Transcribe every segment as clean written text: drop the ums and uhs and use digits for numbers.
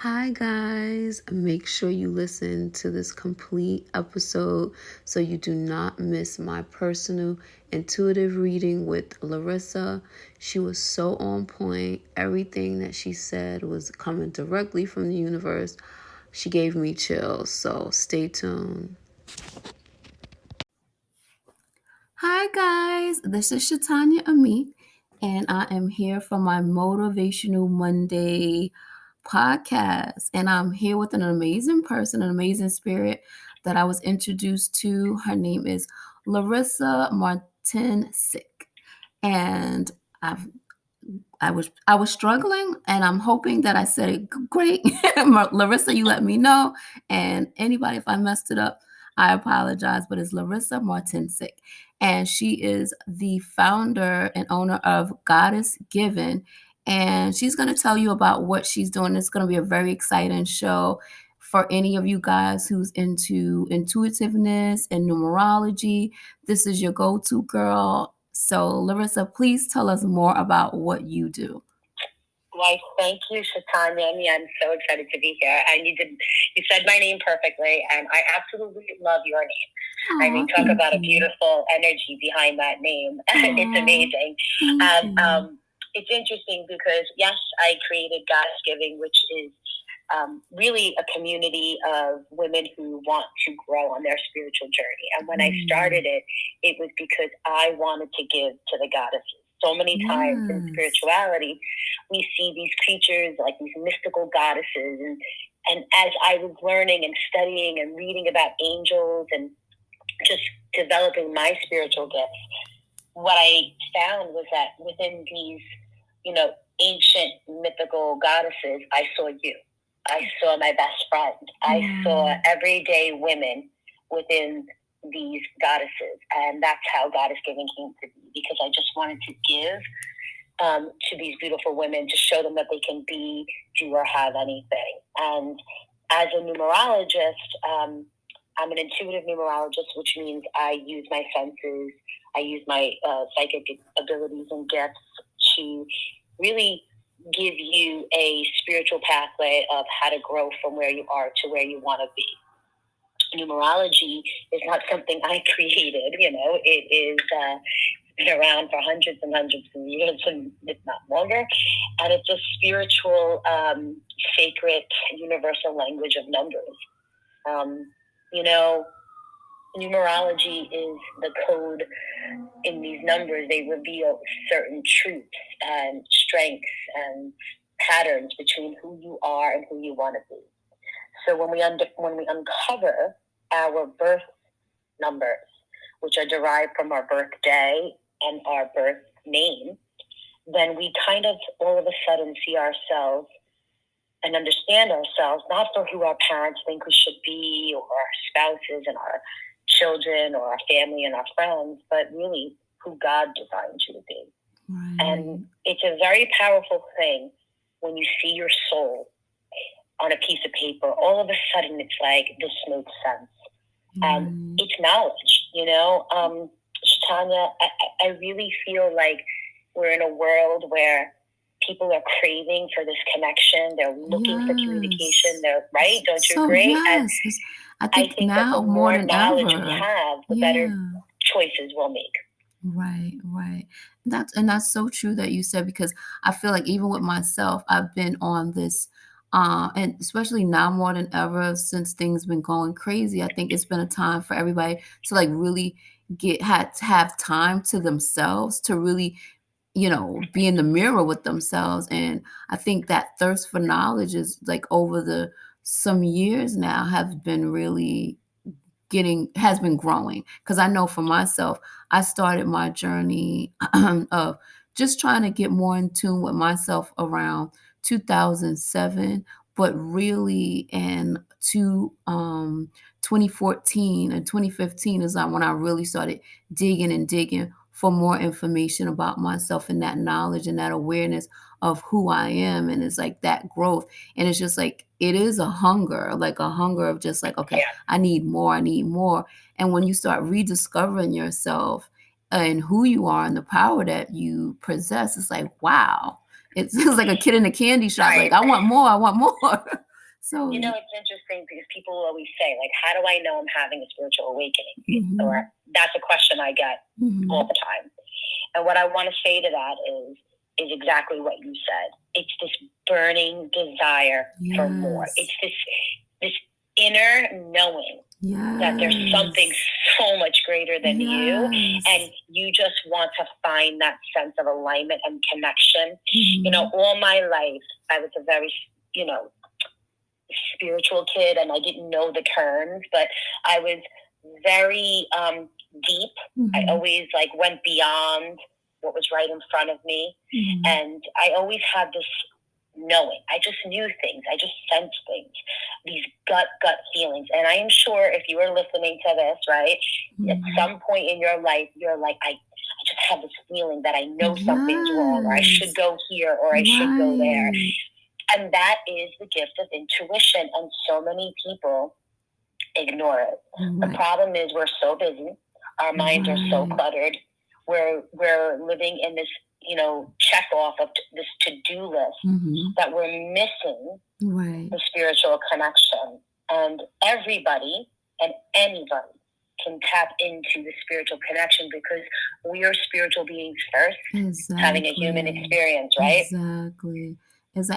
Hi, guys. Make sure you listen to this complete episode so you do not miss my personal intuitive reading with Larissa. She was so on point. Everything that she said was coming directly from the universe. She gave me chills, so stay tuned. Hi, guys. This is Shatanya Amit, and I am here for my Motivational Monday podcast. And I'm here with an amazing person, an amazing spirit that I was introduced to. Her name is Larissa Martincic. And I've I was struggling, and I'm hoping that I said it great. Larissa, you let me know. And anybody, if I messed it up, I apologize. But it's Larissa Martincic, and she is the founder and owner of Goddess Given. And she's going to tell you about what she's doing. It's going to be a very exciting show for any of you guys who's into intuitiveness and numerology. This is your go-to girl. So, Larissa, please tell us more about what you do. Why, thank you, Shatanya. I'm so excited to be here. And you said my name perfectly, and I absolutely love your name. Talk about a beautiful energy behind that name. It's amazing. It's interesting because, yes, I created Goddess Giving, which is really a community of women who want to grow on their spiritual journey. And when I started it, it was because I wanted to give to the goddesses. So many times in spirituality, we see these creatures like these mystical goddesses. And as I was learning and studying and reading about angels and just developing my spiritual gifts, what I found was that within these, ancient mythical goddesses, I saw you. I saw my best friend. I saw everyday women within these goddesses. And that's how Goddess Giving came to be, because I just wanted to give to these beautiful women to show them that they can be, do, or have anything. And as a numerologist, I'm an intuitive numerologist, which means I use my senses, I use my psychic abilities and gifts to really give you a spiritual pathway of how to grow from where you are to where you want to be. Numerology is not something I created, it is been around for hundreds and hundreds of years, and if not longer. And it's a spiritual, sacred, universal language of numbers. Numerology is the code. In these numbers, they reveal certain truths and strengths and patterns between who you are and who you want to be. So when we uncover our birth numbers, which are derived from our birthday and our birth name, then we kind of all of a sudden see ourselves and understand ourselves, not for who our parents think we should be, or our spouses and our children, or our family and our friends, but really who God designed you to be. Right. And it's a very powerful thing when you see your soul on a piece of paper. All of a sudden, it's like, this makes sense. It's knowledge, Shatanya, I really feel like we're in a world where people are craving for this connection. They're looking for communication. They're right. Don't you agree? Yes. I think now that the more than knowledge ever, we have, the better choices we'll make. Right. That's so true that you said, because I feel like even with myself, I've been on this, and especially now more than ever since things been going crazy. I think it's been a time for everybody to like really have time to themselves, to really be in the mirror with themselves. And I think that thirst for knowledge is like over some years now have been really has been growing. Because I know for myself, I started my journey of just trying to get more in tune with myself around 2007, but really in 2014 and 2015 is when I really started digging for more information about myself, and that knowledge and that awareness of who I am. And it's like that growth. And it's just like, it is a hunger of just like, okay, I need more. And when you start rediscovering yourself and who you are and the power that you possess, it's like, wow. It's like a kid in a candy shop. Like, I want more. So, it's interesting because people will always say, like, how do I know I'm having a spiritual awakening? Or that's a question I get all the time. And what I want to say to that is exactly what you said. It's this burning desire for more. It's this inner knowing that there's something so much greater than you, and you just want to find that sense of alignment and connection. All my life, I was a very, spiritual kid, and I didn't know the terms, but I was very deep. I always went beyond what was right in front of me, and I always had this knowing. I just knew things. I just sensed things. These gut feelings. And I am sure if you are listening to this, right, at some point in your life, you're like, I just have this feeling that I know something's wrong, or I should go here, or I should go there. And that is the gift of intuition. And so many people ignore it. The problem is we're so busy. Our minds are so cluttered. We're living in this, check off of this to-do list that we're missing the spiritual connection. And everybody and anybody can tap into the spiritual connection because we are spiritual beings first, having a human experience, right? Exactly.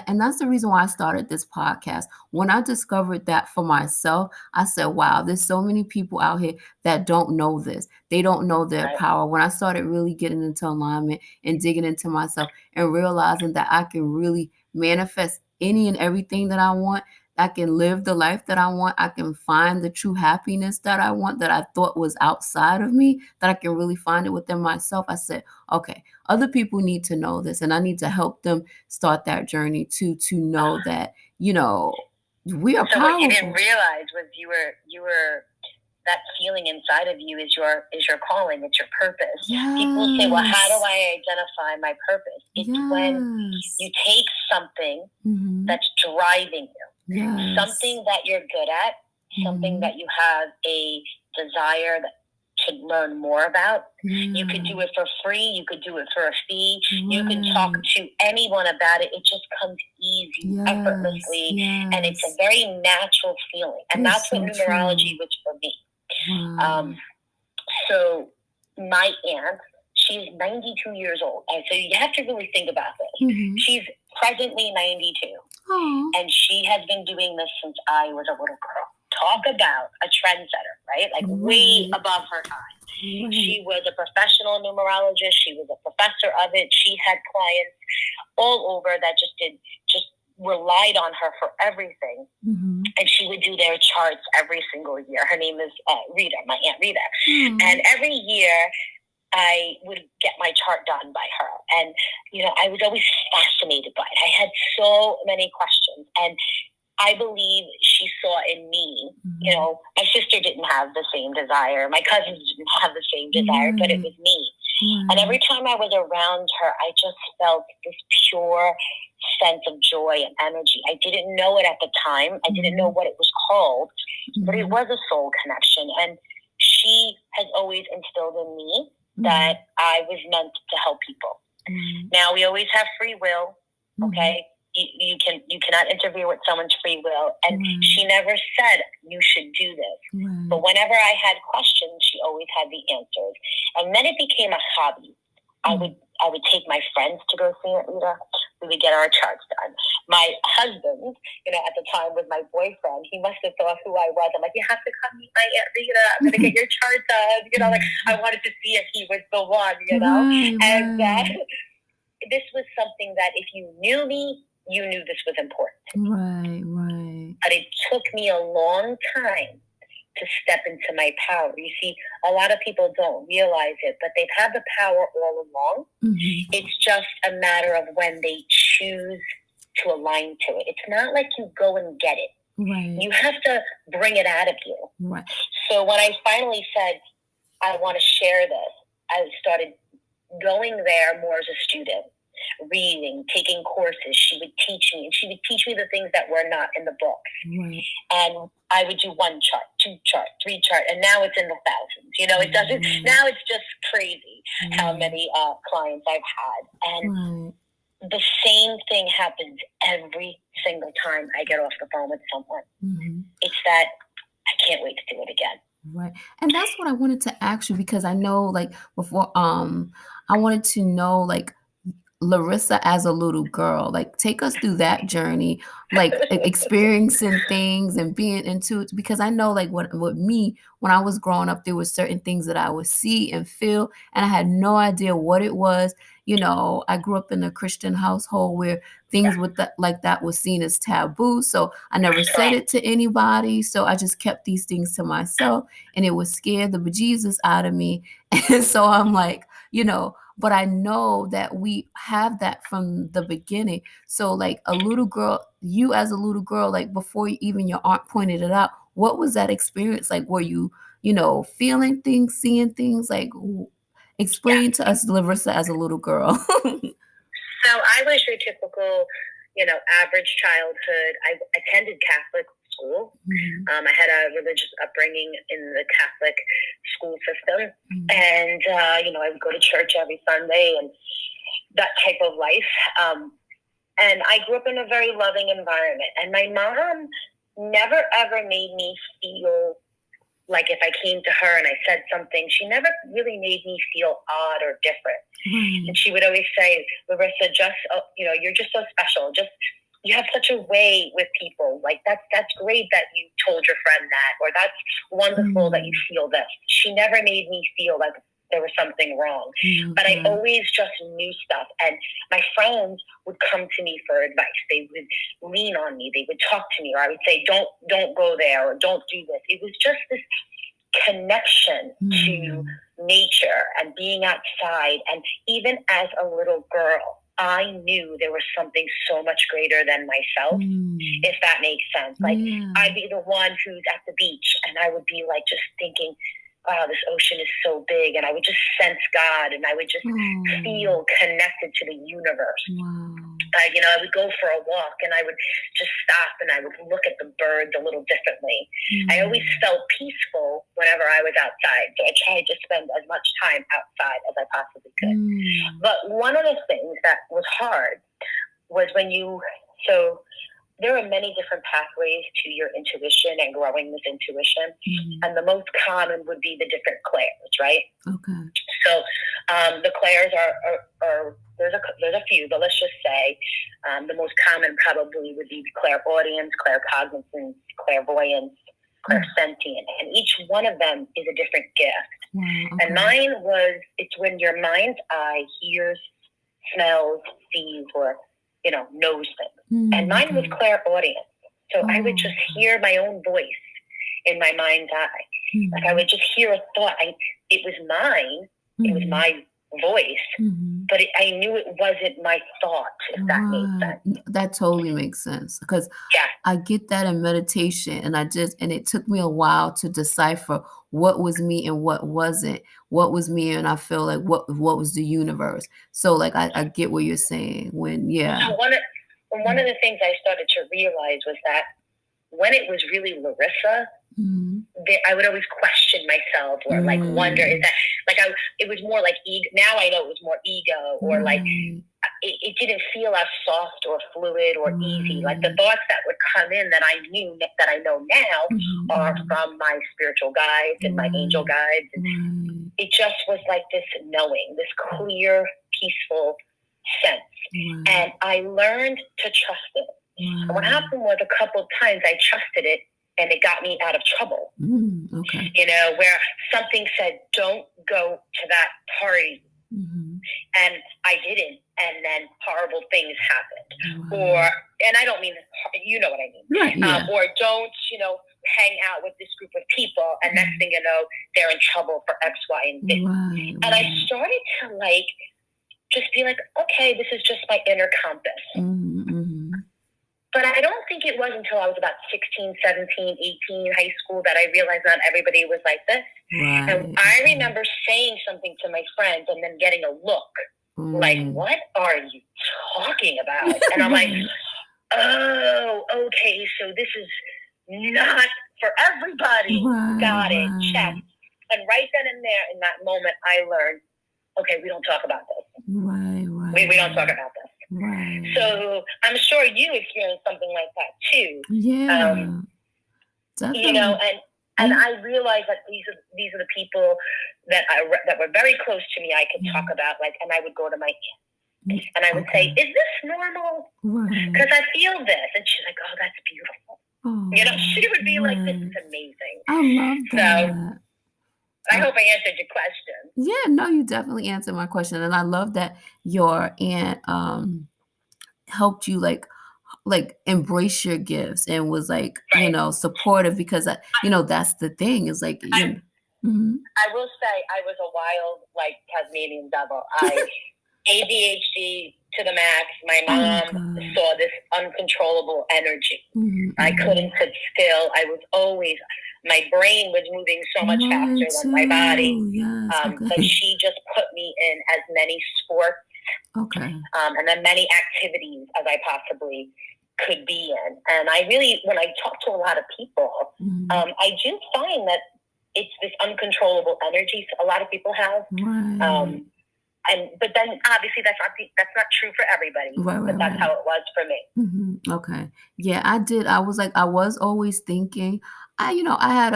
And that's the reason why I started this podcast. When I discovered that for myself, I said, wow, there's so many people out here that don't know this. They don't know their power. When I started really getting into alignment and digging into myself and realizing that I can really manifest any and everything that I want, I can live the life that I want. I can find the true happiness that I want, that I thought was outside of me, that I can really find it within myself. I said, okay, other people need to know this, and I need to help them start that journey to know that, we are powerful. What you didn't realize was you were that feeling inside of you is your calling. It's your purpose. People say, well, how do I identify my purpose? It's when you take something that's driving you, something that you're good at, something that you have a desire to learn more about. You could do it for free. You could do it for a fee. You can talk to anyone about it. It just comes easy, effortlessly, and it's a very natural feeling. And that's what numerology was for me. So my aunt, she's 92 years old. And so you have to really think about this. She's presently 92. And she has been doing this since I was a little girl. Talk about a trendsetter, right? Way above her time. She was a professional numerologist. She was a professor of it. She had clients all over that just relied on her for everything. And she would do their charts every single year. Her name is Rita, my Aunt Rita. And every year I would get my chart done by her. And, I was always fascinated by it. I had so many questions. And I believe she saw in me, my sister didn't have the same desire. My cousins didn't have the same desire, but it was me. And every time I was around her, I just felt this pure sense of joy and energy. I didn't know it at the time. I didn't know what it was called, but it was a soul connection. And she has always instilled in me that I was meant to help people. Now, we always have free will, okay? You cannot interfere with someone's free will. And she never said you should do this. But whenever I had questions, she always had the answers. And then it became a hobby. I would take my friends to go see Aunt Rita. We would get our charts done. My husband, at the time was my boyfriend. He must have thought who I was. I'm like, you have to come meet my Aunt Rita. I'm going to get your chart done. I wanted to see if he was the one, And this was something that if you knew me, you knew this was important. But it took me a long time to step into my power. You see, a lot of people don't realize it, but they've had the power all along. It's just a matter of when they choose to align to it. It's not like you go and get it. You have to bring it out of you. So when I finally said, I want to share this, I started going there more as a student, reading, taking courses. She would teach me, and she would teach me the things that were not in the books. And I would do 1 chart, 2 chart, 3 chart, and now it's in the thousands. It doesn't. Now it's just crazy how many clients I've had. And the same thing happens every single time I get off the phone with someone. It's that I can't wait to do it again. Right. And that's what I wanted to ask you, because I know, like, before, I wanted to know, like, Larissa as a little girl, like, take us through that journey, like experiencing things and being into it, because I know, like, what me, when I was growing up, there were certain things that I would see and feel, and I had no idea what it was. I grew up in a Christian household where things with that, like that, was seen as taboo, so I never said it to anybody, so I just kept these things to myself, and it would scare the bejesus out of me. And so I'm like, but I know that we have that from the beginning. So, like, a little girl, you as a little girl, like, before even your aunt pointed it out, what was that experience like? Were you, feeling things, seeing things? Like, explain to us, Larissa, as a little girl. So I was your typical, average childhood. I attended Catholic school. I had a religious upbringing in the Catholic school system. And, I would go to church every Sunday and that type of life. And I grew up in a very loving environment. And my mom never, ever made me feel like if I came to her and I said something, she never really made me feel odd or different. And she would always say, Larissa, you're just so special. You have such a way with people. Like, that's great that you told your friend that, or that's wonderful that you feel this. She never made me feel like there was something wrong. But I always just knew stuff. And my friends would come to me for advice. They would lean on me. They would talk to me, or I would say, don't go there, or don't do this. It was just this connection to nature and being outside. And even as a little girl, I knew there was something so much greater than myself, if that makes sense. Like, I'd be the one who's at the beach, and I would be like just thinking, wow, this ocean is so big, and I would just sense God, and I would just feel connected to the universe. I would go for a walk, and I would just stop, and I would look at the birds a little differently. I always felt peaceful whenever I was outside, so I tried to spend as much time outside as I possibly could. But one of the things that was hard was there are many different pathways to your intuition and growing this intuition. And the most common would be the different clairs, right? Okay. So the clairs are there's a few, but let's just say the most common probably would be clairaudience, claircognizance, clairvoyance, clairsentient. And each one of them is a different gift. And mine it's when your mind's eye hears, smells, sees, or knows things. And mine was clairaudience. So I would just hear my own voice in my mind's eye. Like, I would just hear a thought. It was mine. It was my voice, but I knew it wasn't my thought, if that makes sense. That totally makes sense, because I get that in meditation, and it took me a while to decipher what was me and what wasn't. What was me, and I feel like what was the universe. So, like, I get what you're saying So one of the things I started to realize was that when it was really Larissa, I would always question myself, or like wonder, is that like it was more like ego. Now I know it was more ego, or like it didn't feel as soft or fluid or easy. Like, the thoughts that would come in that I knew, that I know now, are from my spiritual guides and my angel guides. It just was like this knowing, this clear, peaceful sense. And I learned to trust it. And what happened was, a couple of times I trusted it, and it got me out of trouble. Where something said, don't go to that party. And I didn't. And then horrible things happened. And I don't mean, you know what I mean. Or don't, hang out with this group of people. And next thing you know, they're in trouble for X, Y, and Z. And I started to just be like, okay, this is just my inner compass. But I don't think it was until I was about 16, 17, 18, high school, that I realized not everybody was like this. And I remember saying something to my friends and then getting a look like, what are you talking about? And I'm like, oh, okay, so this is not for everybody. Got it. Check. And right then and there, in that moment, I learned, okay, we don't talk about this. We don't talk about this. Right. So I'm sure you experienced something like that too. Yeah. Definitely. You know, and I realized that these are the people that were very close to me. I could talk about, like, and I would go to my aunt and I would say, "Is this normal? Because I feel this," and she's like, "Oh, that's beautiful." You know, she would be like, "This is amazing." I love that. So I hope I answered your question. Yeah, no, you definitely answered my question, and I love that your aunt helped you like embrace your gifts and was like, you know, supportive, because you know, that's the thing, is like, you know. I will say I was a wild, like, Tasmanian devil. I ADHD to the max. My mom saw this uncontrollable energy. I couldn't sit still. I was always, my brain was moving so much faster than my body. But she just put me in as many sports and then many activities as I possibly could be in. And I really, when I talk to a lot of people, I do find that it's this uncontrollable energy a lot of people have. But then obviously that's not true for everybody. But that's how it was for me. Okay. Yeah, I was always thinking, I had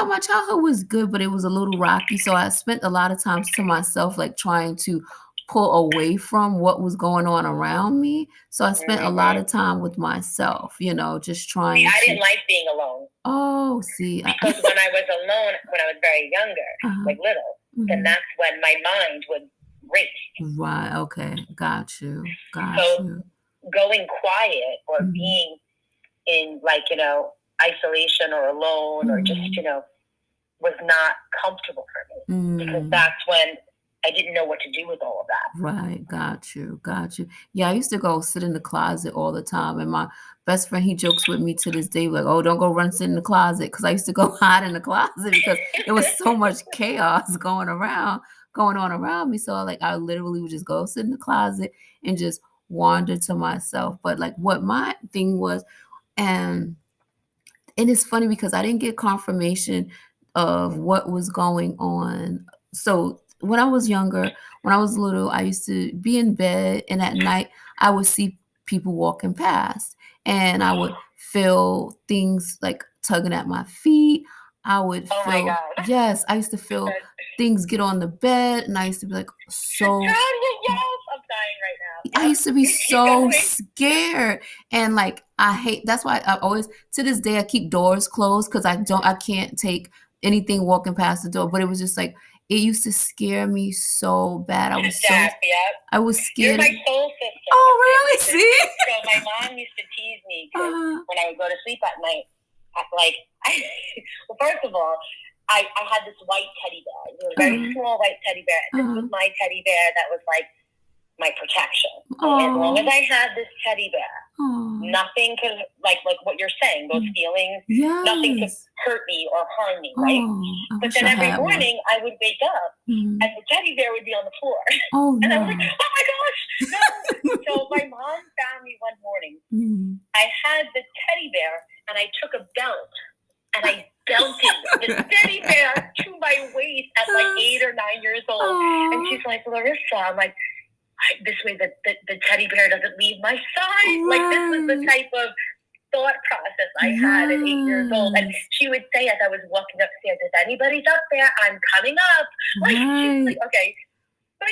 my childhood was good, but it was a little rocky. So I spent a lot of times to myself, like trying to pull away from what was going on around me. So I spent a lot of time with myself, just trying I didn't like being alone. Oh, see. Because when I was alone, when I was very younger, like little, then that's when my mind would race. Right. Okay. Got you. So going quiet or being in, like, isolation or alone or just, was not comfortable for me. Because that's when I didn't know what to do with all of that. Right. Got you. Yeah, I used to go sit in the closet all the time. And my best friend, he jokes with me to this day, like, "Oh, don't go run sit in the closet." Because I used to go hide in the closet because there was so much chaos going on around me. So like I literally would just go sit in the closet and just wander to myself. But like what my thing was, and it's funny because I didn't get confirmation of what was going on. So when I was younger, when I was little, I used to be in bed, and at night I would see people walking past, and I would feel things like tugging at my feet. I would feel, my God. Yes, I used to feel things get on the bed, and I used to be like, so. Yes, I'm dying right now. I used to be so scared, and like that's why I always, to this day, I keep doors closed because I can't take anything walking past the door. But it was just like, it used to scare me so bad. I was I was scared. You're my soul sister. Oh, really? See? So my mom used to tease me when I would go to sleep at night. Well, first of all, I had this white teddy bear. It was a very small white teddy bear. This was my teddy bear that was like my protection. As long as I had this teddy bear, nothing could, like what you're saying, those feelings, nothing could hurt me or harm me, right? But then every morning I would wake up and the teddy bear would be on the floor. And I was like, oh my gosh, no. So my mom found me one morning. I had the teddy bear and I took a belt and I belted the teddy bear to my waist at like 8 or 9 years old. And she's like, Larissa, I'm like, this way the teddy bear doesn't leave my side. Like, this was the type of thought process I had at 8 years old. And she would say, as I was walking upstairs, if anybody's up there, I'm coming up. Like, she's like, okay. But,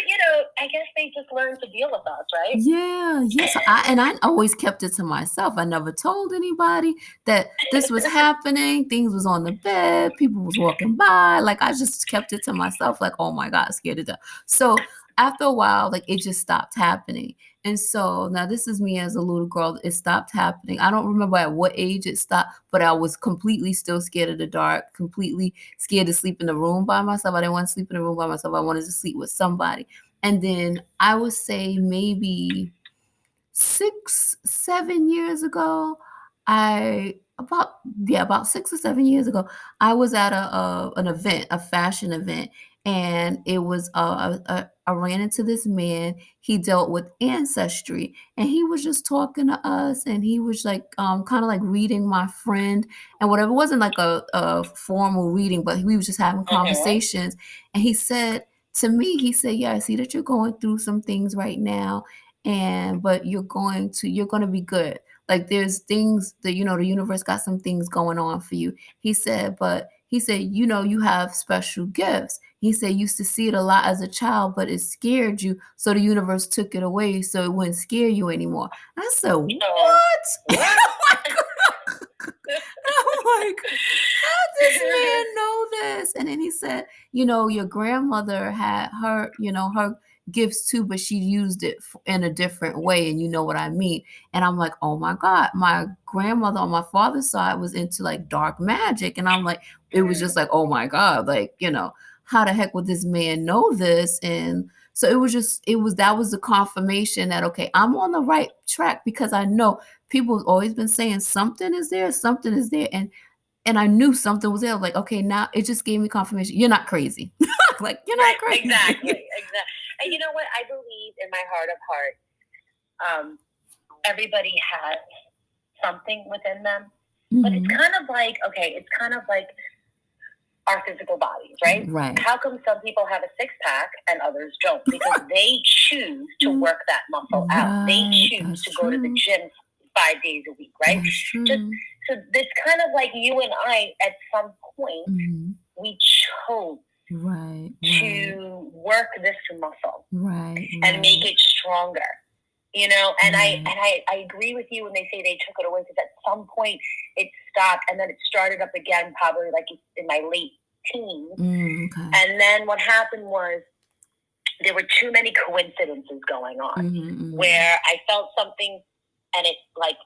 I guess they just learn to deal with us, right? Yeah. So I always kept it to myself. I never told anybody that this was happening. Things was on the bed. People was walking by. Like, I just kept it to myself. Like, oh my God, scared to death. So after a while, like, it just stopped happening. And so now this is me as a little girl. It stopped happening. I don't remember at what age it stopped, but I was completely still scared of the dark, completely scared to sleep in the room by myself. I didn't want to sleep in the room by myself. I wanted to sleep with somebody. And then I would say maybe 6, 7 years ago, about 6 or 7 years ago, I was at an event, a fashion event, and it was I ran into this man. He dealt with ancestry, and he was just talking to us, and he was like kind of like reading my friend and whatever. It wasn't like a formal reading, but we was just having conversations. And he said to me, he said, "Yeah, I see that you're going through some things right now, but you're going to be good. Like there's things that, the universe got some things going on for you. He said, you have special gifts. He said, you used to see it a lot as a child, but it scared you. So the universe took it away so it wouldn't scare you anymore. I said, what? I'm like, how does this man know this? And then he said, your grandmother had her gifts too, but she used it in a different way. And you know what I mean? And I'm like, oh my God, my grandmother on my father's side was into like dark magic. And I'm like, it was just like, oh my God, like, how the heck would this man know this? And so that was the confirmation that, okay, I'm on the right track, because I know people have always been saying something is there. And I knew something was there. Like, okay, now it just gave me confirmation. You're not crazy. Like, you're not crazy. Exactly. And you know what? I believe in my heart of hearts, everybody has something within them. Mm-hmm. But it's kind of like, our physical bodies, right? Right. How come some people have a six-pack and others don't? Because they choose to work that muscle out. They choose to go to the gym 5 days a week, right? So it's kind of like you and I, at some point, we chose to work this muscle and make it stronger. And I agree with you when they say they took it away, because at some point it stopped, and then it started up again, probably like in my late teens. And then what happened was there were too many coincidences going on, where I felt something, and it like,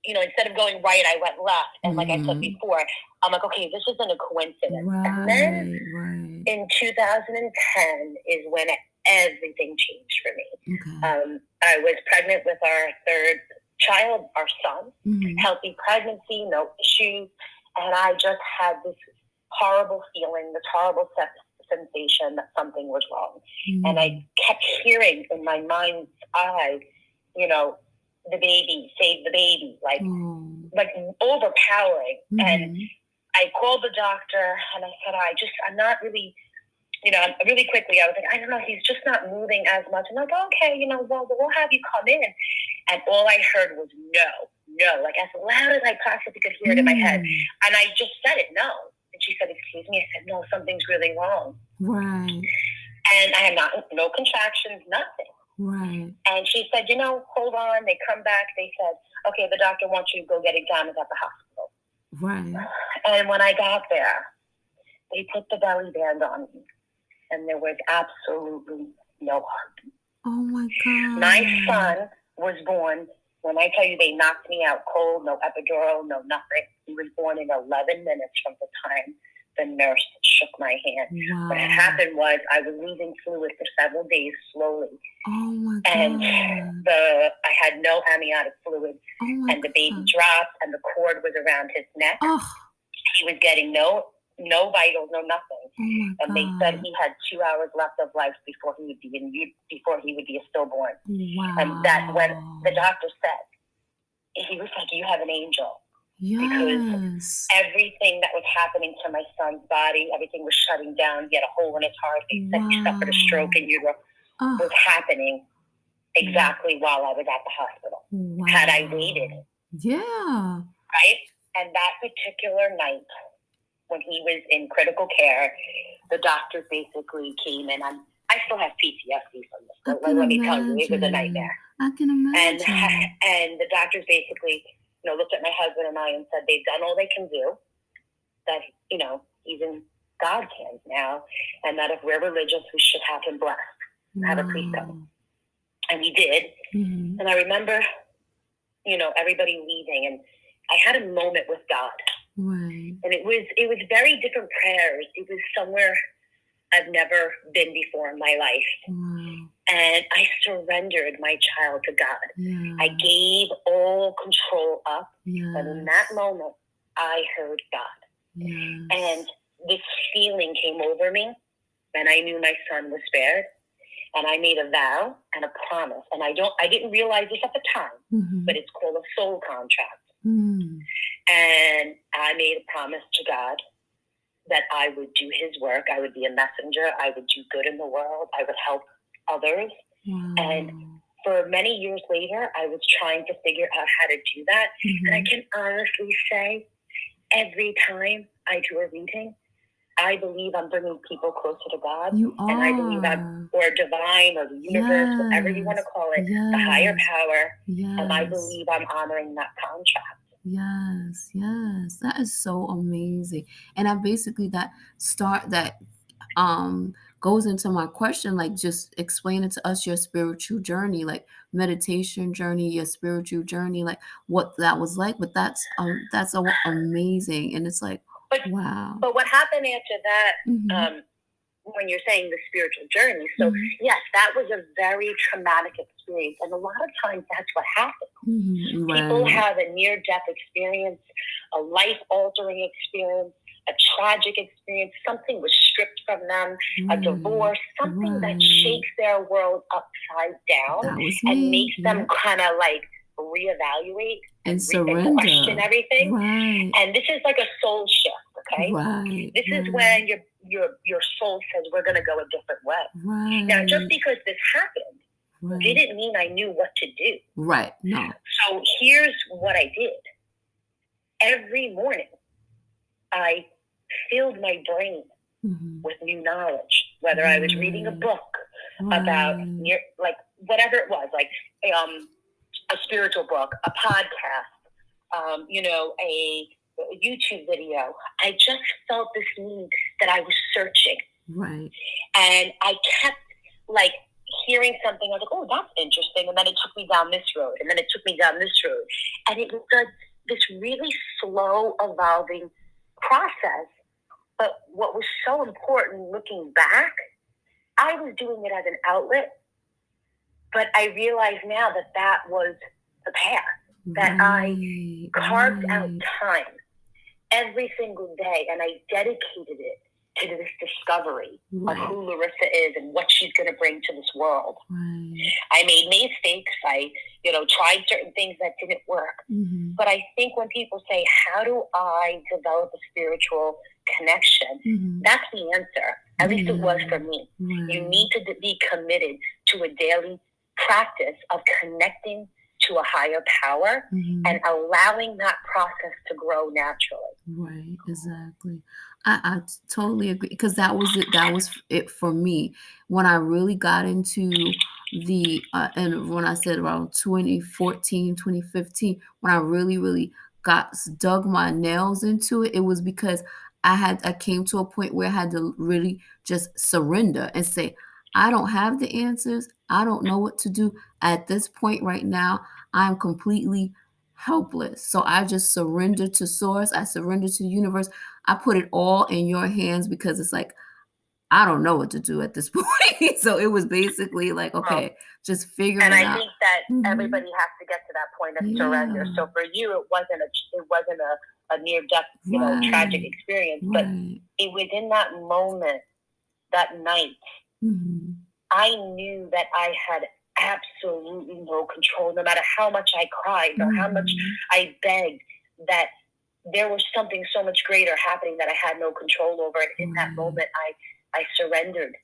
instead of going right, I went left. And like I said before, I'm like, okay, this isn't a coincidence. And then in 2010 is when everything changed for me. I was pregnant with our third child, our son, healthy pregnancy, no issues. And I just had this horrible feeling, this horrible sensation that something was wrong. And I kept hearing in my mind's eye, the baby, save the baby, like overpowering. And I called the doctor and I said, I'm not really, really quickly, I was like, I don't know, he's just not moving as much. And I'm like, okay, well, we'll have you come in. And all I heard was no, like as loud as I possibly could hear it in my head. And I just said it, no. And she said, excuse me. I said, no, something's really wrong. Right. And I had no contractions, nothing. Right. And she said, hold on. They come back. They said, okay, the doctor wants you to go get examined at the hospital. Right. And when I got there, they put the belly band on me, and there was absolutely no heartbeat. Oh my God. My son was born, when I tell you they knocked me out cold, no epidural, no nothing. He was born in 11 minutes from the time the nurse shook my hand. Wow. What had happened was I was losing fluid for several days slowly. Oh my God. And I had no amniotic fluid, and the baby dropped, and the cord was around his neck. Oh. He was getting no vitals, no nothing. And they said he had 2 hours left of life before he would be a stillborn. Wow. And that when the doctor said, he was like, you have an angel. Yes. Because everything that was happening to my son's body, everything was shutting down. He had a hole in his heart. They said he suffered a stroke in utero. Was happening exactly while I was at the hospital. Wow. Had I waited. Yeah. Right? And that particular night, when he was in critical care, the doctors basically came in. I still have PTSD from this. Let me tell you, it was a nightmare. I can imagine. And the doctors basically, looked at my husband and I and said they've done all they can do, that, he's in God's hands now, and that if we're religious, we should have him blessed, have a priest come. And we did. And I remember, everybody leaving, and I had a moment with God. Right. And it was very different prayers. It was somewhere I've never been before in my life. Wow. And I surrendered my child to God. Yeah. I gave all control up. Yes. And in that moment, I heard God. Yes. And this feeling came over me, and I knew my son was spared. And I made a vow and a promise. And I didn't realize this at the time, but it's called a soul contract. And I made a promise to God that I would do his work. I would be a messenger. I would do good in the world. I would help others. And for many years later, I was trying to figure out how to do that. And I can honestly say, every time I do a reading, I believe I'm bringing people closer to God. You are. And I believe or divine, or the universe, whatever you want to call it, the higher power. And I believe I'm honoring that contract. Yes, yes. That is so amazing. And I basically that goes into my question, like just explaining to us your spiritual journey, like meditation journey, your spiritual journey, like what that was like. But that's amazing. And it's like, wow. But what happened after that, when you're saying the spiritual journey, so yes, that was a very traumatic experience. And a lot of times that's what happens. People have a near-death experience, a life-altering experience, a tragic experience, something was stripped from them, a divorce, something that shakes their world upside down and makes them kind of like reevaluate and surrender, question everything. And this is like a soul shift, okay? This is when your soul says we're going to go a different way. Now, just because this happened didn't mean I knew what to do. No. So here's what I did. Every morning, I filled my brain with new knowledge, whether I was reading a book about like whatever it was, like a spiritual book, a podcast, a YouTube video. I just felt this need that I was searching. And I kept like hearing something. I was like, oh, that's interesting. And then it took me down this road. And then it took me down this road. And it was this really slow evolving process. But what was so important looking back, I was doing it as an outlet. But I realize now that that was the path, that I carved out time every single day and I dedicated it to this discovery of who Larissa is and what she's going to bring to this world. I made mistakes. I, tried certain things that didn't work. But I think when people say, how do I develop a spiritual connection? That's the answer. At least it was for me. You need to be committed to a daily practice of connecting to a higher power and allowing that process to grow naturally. Exactly. I totally agree, because that was it for me when I really got into the and when I said around 2014, 2015, when I really dug my nails into it, it was because I came to a point where I had to really just surrender and say, I don't have the answers. I don't know what to do at this point right now. I'm completely helpless. So I just surrendered to source. I surrendered to the universe. I put it all in your hands, because it's like, I don't know what to do at this point. So it was basically like, okay, just figuring it out. And I think that everybody has to get to that point of surrender. So for you, it wasn't a near death, tragic experience, but it was in that moment, that night, I knew that I had absolutely no control, no matter how much I cried or how much I begged, that there was something so much greater happening that I had no control over. And in that moment, I surrendered.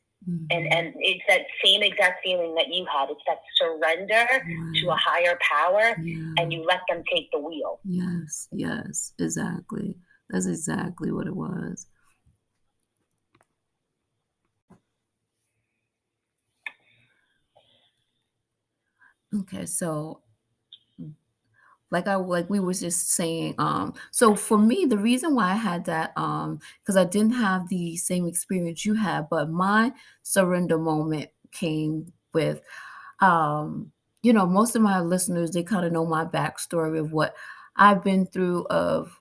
And it's that same exact feeling that you had. It's that surrender to a higher power, and you let them take the wheel. Yes, exactly. That's exactly what it was. Okay, so like we were just saying, so for me, the reason why I had that, because I didn't have the same experience you had, but my surrender moment came with, most of my listeners, they kind of know my backstory of what I've been through, of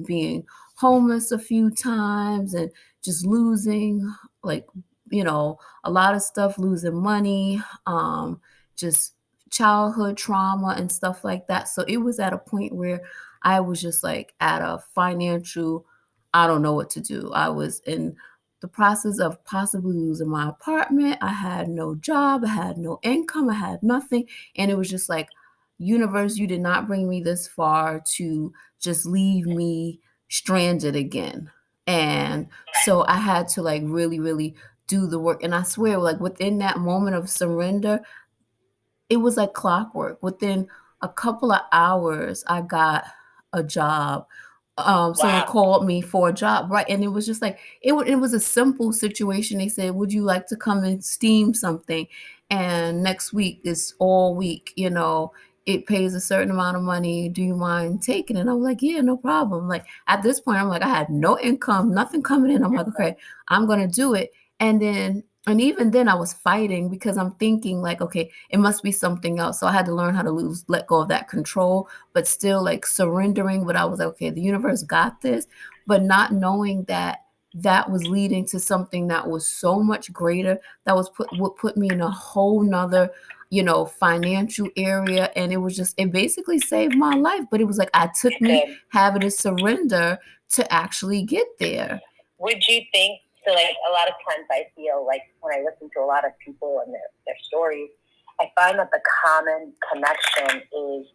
being homeless a few times and just losing, like, a lot of stuff, losing money, just childhood trauma and stuff like that. So it was at a point where I was just like at a financial, I don't know what to do. I was in the process of possibly losing my apartment. I had no job. I had no income. I had nothing. And it was just like, universe, you did not bring me this far to just leave me stranded again. And so I had to like really do the work. And I swear, like within that moment of surrender, it was like clockwork. Within a couple of hours, I got a job. Someone called me for a job, right? And it was just like it was a simple situation. They said, "Would you like to come and steam something?" And next week is all week, it pays a certain amount of money. Do you mind taking it? And I'm like, yeah, no problem. Like at this point, I'm like, I had no income, nothing coming in. I'm like, okay, I'm gonna do it. And even then I was fighting because I'm thinking like, okay, it must be something else. So I had to learn how to let go of that control, but still like surrendering. But I was like, okay, the universe got this, but not knowing that that was leading to something that was so much greater, that would put me in a whole nother, financial area. And it basically saved my life. But it was like, it took me having to surrender to actually get there. Would you think, so like a lot of times I feel like when I listen to a lot of people and their stories, I find that the common connection is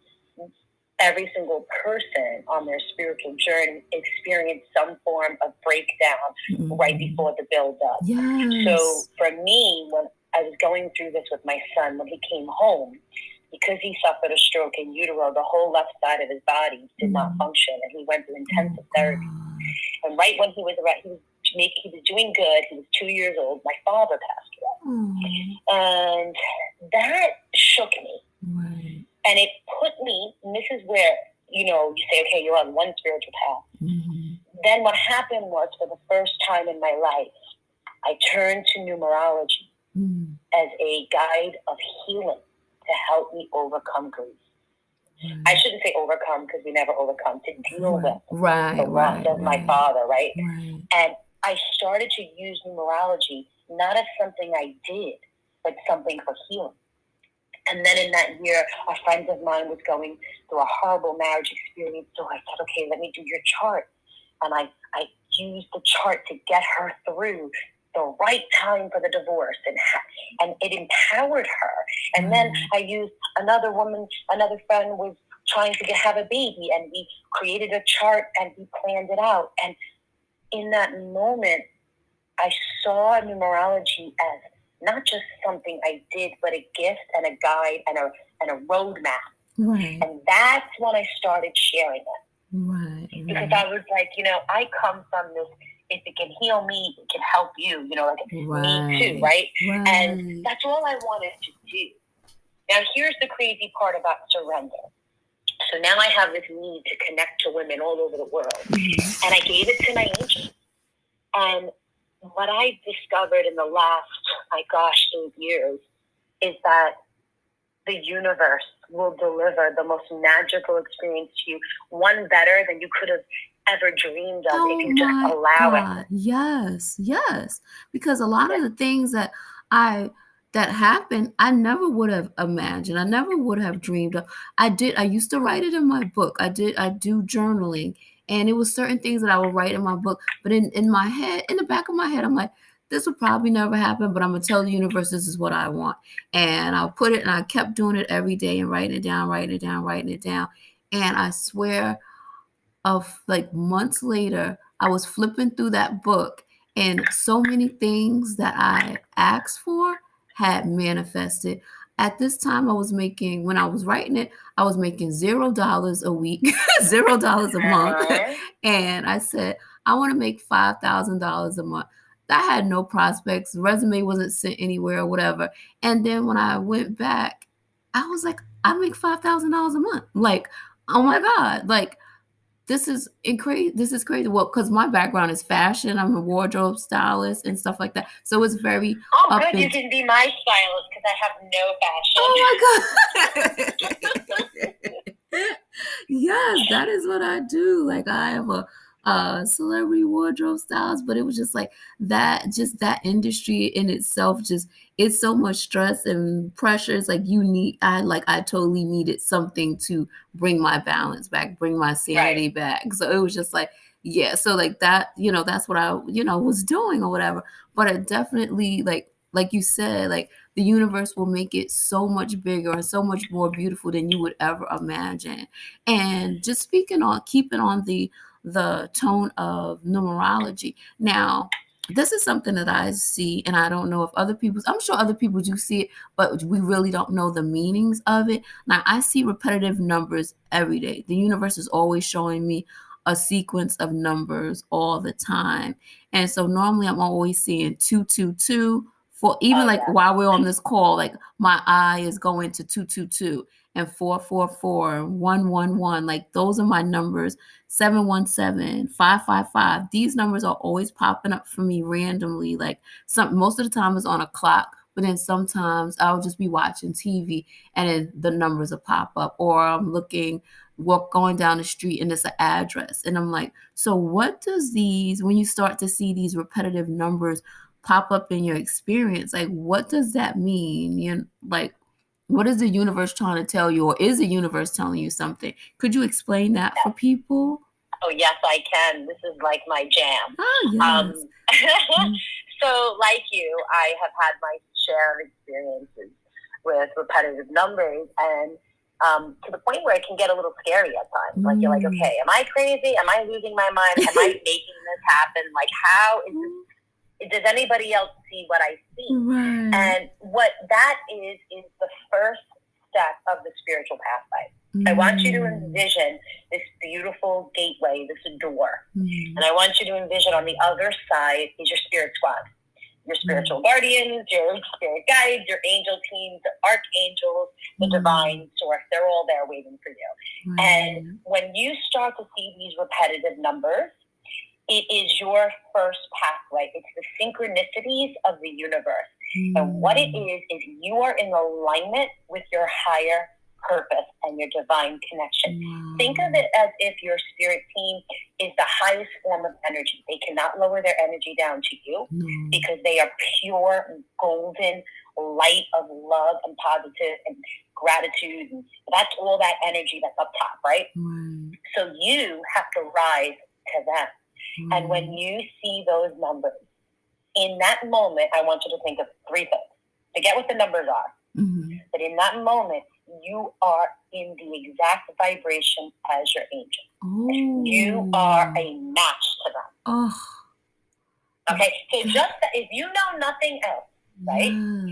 every single person on their spiritual journey experienced some form of breakdown right before the build-up. Yes. So for me, when I was going through this with my son, when he came home, because he suffered a stroke in utero, the whole left side of his body did not function, and he went through intensive therapy. And right when he was doing good, he was 2 years old, my father passed away. And that shook me. Right. And it put me, and this is where, you say, okay, you're on one spiritual path. Mm-hmm. Then what happened was, for the first time in my life, I turned to numerology as a guide of healing to help me overcome grief. I shouldn't say overcome, because we never overcome, to deal with the loss of my father, right? And I started to use numerology not as something I did, but something for healing. And then in that year, a friend of mine was going through a horrible marriage experience. So I said, okay, let me do your chart. And I used the chart to get her through the right time for the divorce. And it empowered her. And then I used another friend was trying to have a baby. And we created a chart and we planned it out. And in that moment, I saw numerology as not just something I did, but a gift and a guide and a roadmap. Right. And that's when I started sharing it. Right. Because I was like, I come from this, if it can heal me, it can help you, me too, right? And that's all I wanted to do. Now, here's the crazy part about surrender. So now I have this need to connect to women all over the world. Mm-hmm. And I gave it to my agent. And what I discovered in the last, 8 years is that the universe will deliver the most magical experience to you, one better than you could have ever dreamed of if you just allow it. Yes. Because a lot of the things that happened, I never would have imagined. I never would have dreamed of. I used to write it in my book. I do journaling. And it was certain things that I would write in my book. But in my head, in the back of my head, I'm like, this will probably never happen, but I'm going to tell the universe this is what I want. And I'll put it, and I kept doing it every day and writing it down. And I swear, of like months later, I was flipping through that book, and so many things that I asked for had manifested. At this time, when I was writing it, I was making $0 a week, $0 a month. And I said, I want to make $5,000 a month. I had no prospects. The resume wasn't sent anywhere or whatever. And then when I went back, I was like, I make $5,000 a month. Like, oh my God. Like, this is crazy. This is crazy. Well, because my background is fashion. I'm a wardrobe stylist and stuff like that. So it's very good. You can be my stylist because I have no fashion. Oh my God. Yes, that is what I do. Like, I have a celebrity wardrobe stylist, but it was just like that industry in itself, it's so much stress and pressure. It's like I totally needed something to bring my balance back, bring my sanity back. So it was just like, yeah, so like that, that's what I, was doing or whatever. But it definitely, like you said, like the universe will make it so much bigger and so much more beautiful than you would ever imagine. And just keeping on the tone of numerology. Now, this is something that I see, and I don't know if I'm sure other people do see it, but we really don't know the meanings of it. Now, I see repetitive numbers every day. The universe is always showing me a sequence of numbers all the time. And so normally I'm always seeing 222 for even while we're on this call, like my eye is going to 222 and 444, 111. Like those are my numbers. 717, 555. These numbers are always popping up for me randomly. Like most of the time it's on a clock, but then sometimes I'll just be watching TV and then the numbers will pop up, or I'm going down the street and it's an address. And I'm like, so what does when you start to see these repetitive numbers pop up in your experience, like what does that mean? What is the universe trying to tell you, or is the universe telling you something? Could you explain that for people? Oh, yes, I can. This is like my jam. Oh, yes. So, like you, I have had my share of experiences with repetitive numbers, and to the point where it can get a little scary at times. Like, you're like, okay, am I crazy? Am I losing my mind? Am I making this happen? Like, how is this? Does anybody else see what I see? Right. And what that is the first step of the spiritual pathway. I want you to envision this beautiful gateway, this door. And I want you to envision on the other side is your spirit squad, your spiritual guardians, your spirit guides, your angel teams, the archangels, the divine source. They're all there waiting for you. And when you start to see these repetitive numbers, it is your first pathway. It's the synchronicities of the universe. And what it is you are in alignment with your higher purpose and your divine connection. Think of it as if your spirit team is the highest form of energy. They cannot lower their energy down to you because they are pure, golden light of love and positive and gratitude. And that's all that energy that's up top, right? So you have to rise to them. And when you see those numbers, in that moment, I want you to think of three things. Forget what the numbers are. But in that moment, you are in the exact vibration as your angel. You are a match to them. Okay, so just if you know nothing else, right?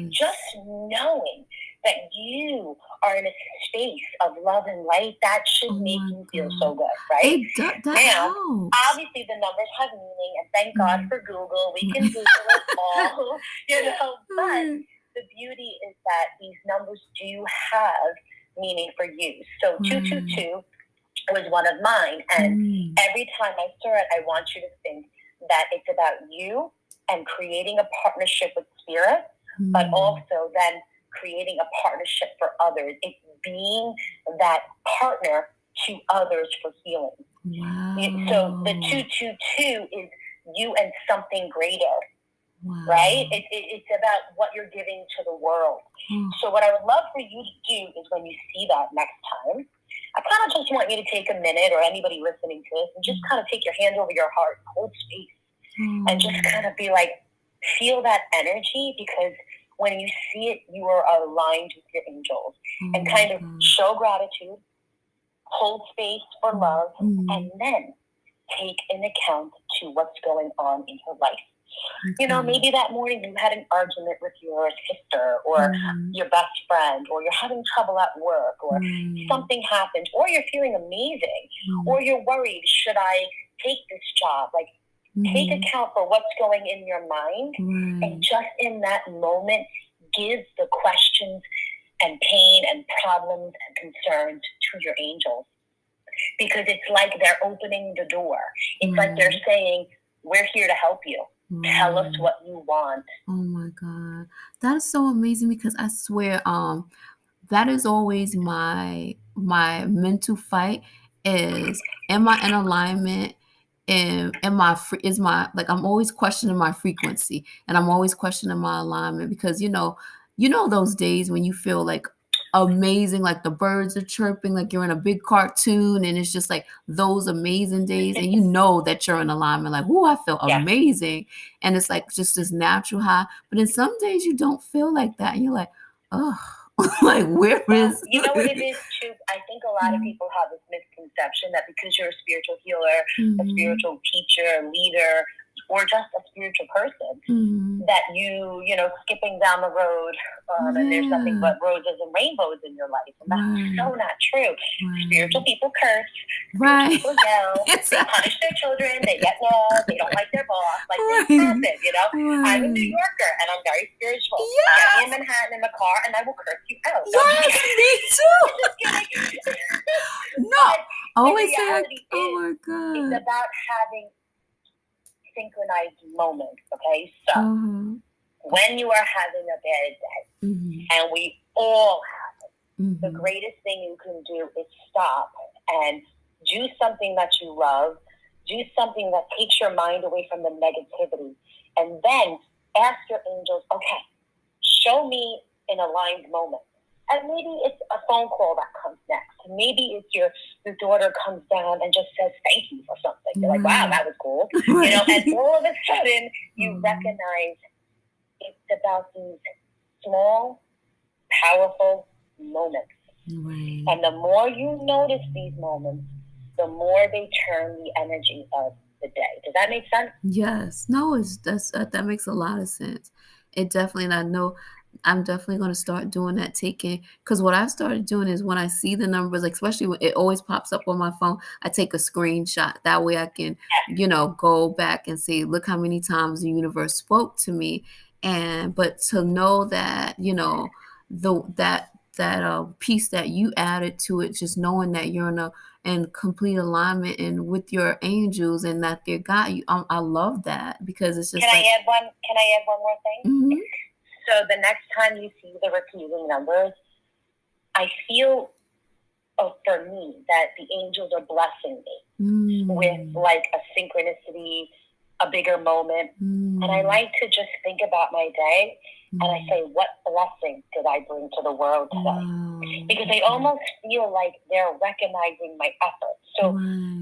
Just knowing that you are in a space of love and light, that should make you feel so good, right? Now, obviously the numbers have meaning, and thank God for Google. We can Google it all, but the beauty is that these numbers do have meaning for you. So 222 was one of mine, and every time I saw it, I want you to think that it's about you and creating a partnership with spirit, but also then creating a partnership for others. It's being that partner to others for healing. So the 222 is you and something greater, right? It's about what you're giving to the world. So what I would love for you to do is when you see that next time, I kind of just want you to take a minute, or anybody listening to this, and just kind of take your hand over your heart, hold space, and just kind of be like, feel that energy, because when you see it, you are aligned with your angels, and kind of show gratitude, hold space for love, and then take an account to what's going on in your life. Maybe that morning you had an argument with your sister or your best friend, or you're having trouble at work, or something happened, or you're feeling amazing, or you're worried, should I take this job? Like, take account for what's going in your mind, and just in that moment, give the questions and pain and problems and concerns to your angels. Because it's like they're opening the door. It's like they're saying, we're here to help you. Tell us what you want. Oh my God. That is so amazing, because I swear, that is always my mental fight is, am I in alignment? And I'm always questioning my frequency, and I'm always questioning my alignment, because those days when you feel like amazing, like the birds are chirping, like you're in a big cartoon, and it's just like those amazing days, and you know that you're in alignment, like, oh, I feel amazing, and it's like just this natural high. But then some days you don't feel like that, and you're like, oh, like, where is you know what it is too? I think a lot of people have this misconception that because you're a spiritual healer, a spiritual teacher, a leader, or just a spiritual person, that you know, skipping down the road, and there's nothing but roses and rainbows in your life. And that's so not true. Spiritual people curse. Spiritual people yell. They punish their children. They get mad. They don't like their boss. Like, things happen, you know? I'm a New Yorker, and I'm very spiritual. Get me in Manhattan in the car, and I will curse you out. Yes, me too. No, always say, oh my God. It's about having synchronized moments, okay? So, when you are having a bad day, and we all have it, the greatest thing you can do is stop and do something that you love, do something that takes your mind away from the negativity, and then ask your angels, okay, show me an aligned moment. And maybe it's a phone call that comes next. Maybe it's your daughter comes down and just says thank you for something. You're like, wow, that was cool. You know, and all of a sudden you recognize it's about these small, powerful moments. And the more you notice these moments, the more they turn the energy of the day. Does that make sense? Yes. No, that makes a lot of sense. It definitely, and I know I'm definitely going to start doing that, because what I've started doing is when I see the numbers, like especially when it always pops up on my phone, I take a screenshot. That way I can, go back and see, look how many times the universe spoke to me. But to know that, that piece that you added to it, just knowing that you're in complete alignment and with your angels and that they got you. I love that, because it's just Can I add one more thing? So the next time you see the repeating numbers, I feel, for me, that the angels are blessing me with like a synchronicity, a bigger moment. And I like to just think about my day, and I say, what blessing did I bring to the world today? Because I almost feel like they're recognizing my effort. So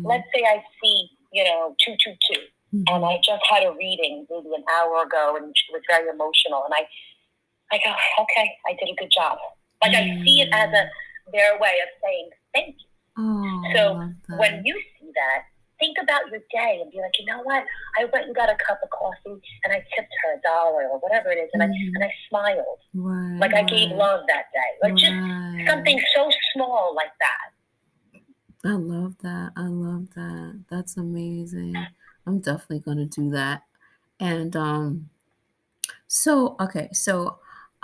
let's say I see, 222, and I just had a reading maybe an hour ago, and it was very emotional, and I go, okay, I did a good job. Like, I see it as their way of saying thank you. So when you see that, think about your day and be like, you know what? I went and got a cup of coffee, and I tipped her $1 or whatever it is, and I smiled. Like, I gave love that day. Like, just something so small like that. I love that. That's amazing. I'm definitely going to do that. And so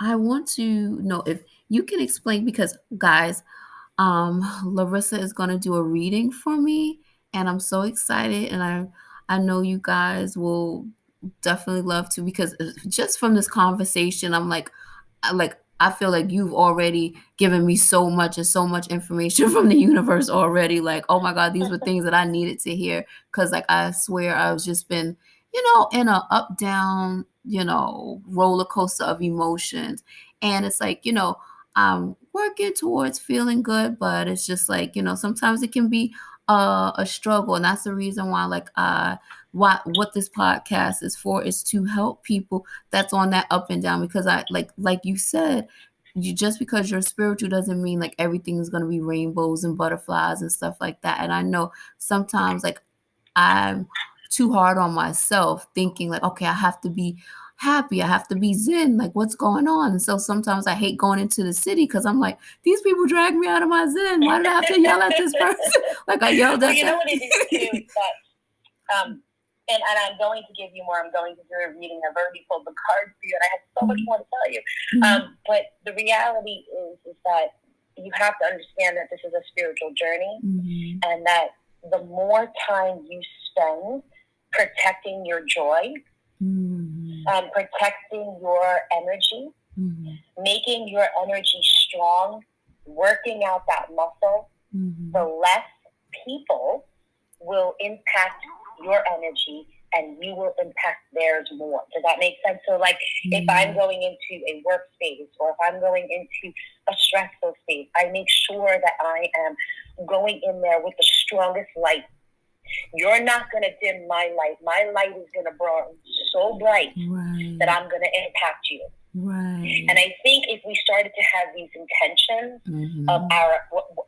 I want to know if you can explain, because guys, Larissa is going to do a reading for me, and I'm so excited, and I know you guys will definitely love to, because just from this conversation, I'm like I feel like you've already given me so much information from the universe already. Like, oh my God, these were things that I needed to hear, because like I swear I've just been, in a up down, roller coaster of emotions, and it's like, I'm working towards feeling good, but it's just like, sometimes it can be a struggle. And that's the reason why, like, what this podcast is for, is to help people that's on that up and down. Because I like you said, just because you're spiritual doesn't mean like everything is going to be rainbows and butterflies and stuff like that. And I know sometimes, like, I'm too hard on myself, thinking like, okay, I have to be happy, I have to be zen, like what's going on? And so sometimes I hate going into the city, because I'm like, these people drag me out of my zen. Why did I have to yell at this person? Like, I yelled at them. You know what it is too, is that and I'm going to give you more. I'm going to do a reading. I've already pulled the cards for you, and I have so much more to tell you. But the reality is that you have to understand that this is a spiritual journey, and that the more time you spend protecting your joy, protecting your energy, making your energy strong, working out that muscle, the less people will impact your energy, and you will impact theirs more. Does that make sense? So, like, if I'm going into a work space, or if I'm going into a stressful space, I make sure that I am going in there with the strongest light. You're not going to dim my light. My light is going to burn so bright that I'm going to impact you. Right. And I think if we started to have these intentions of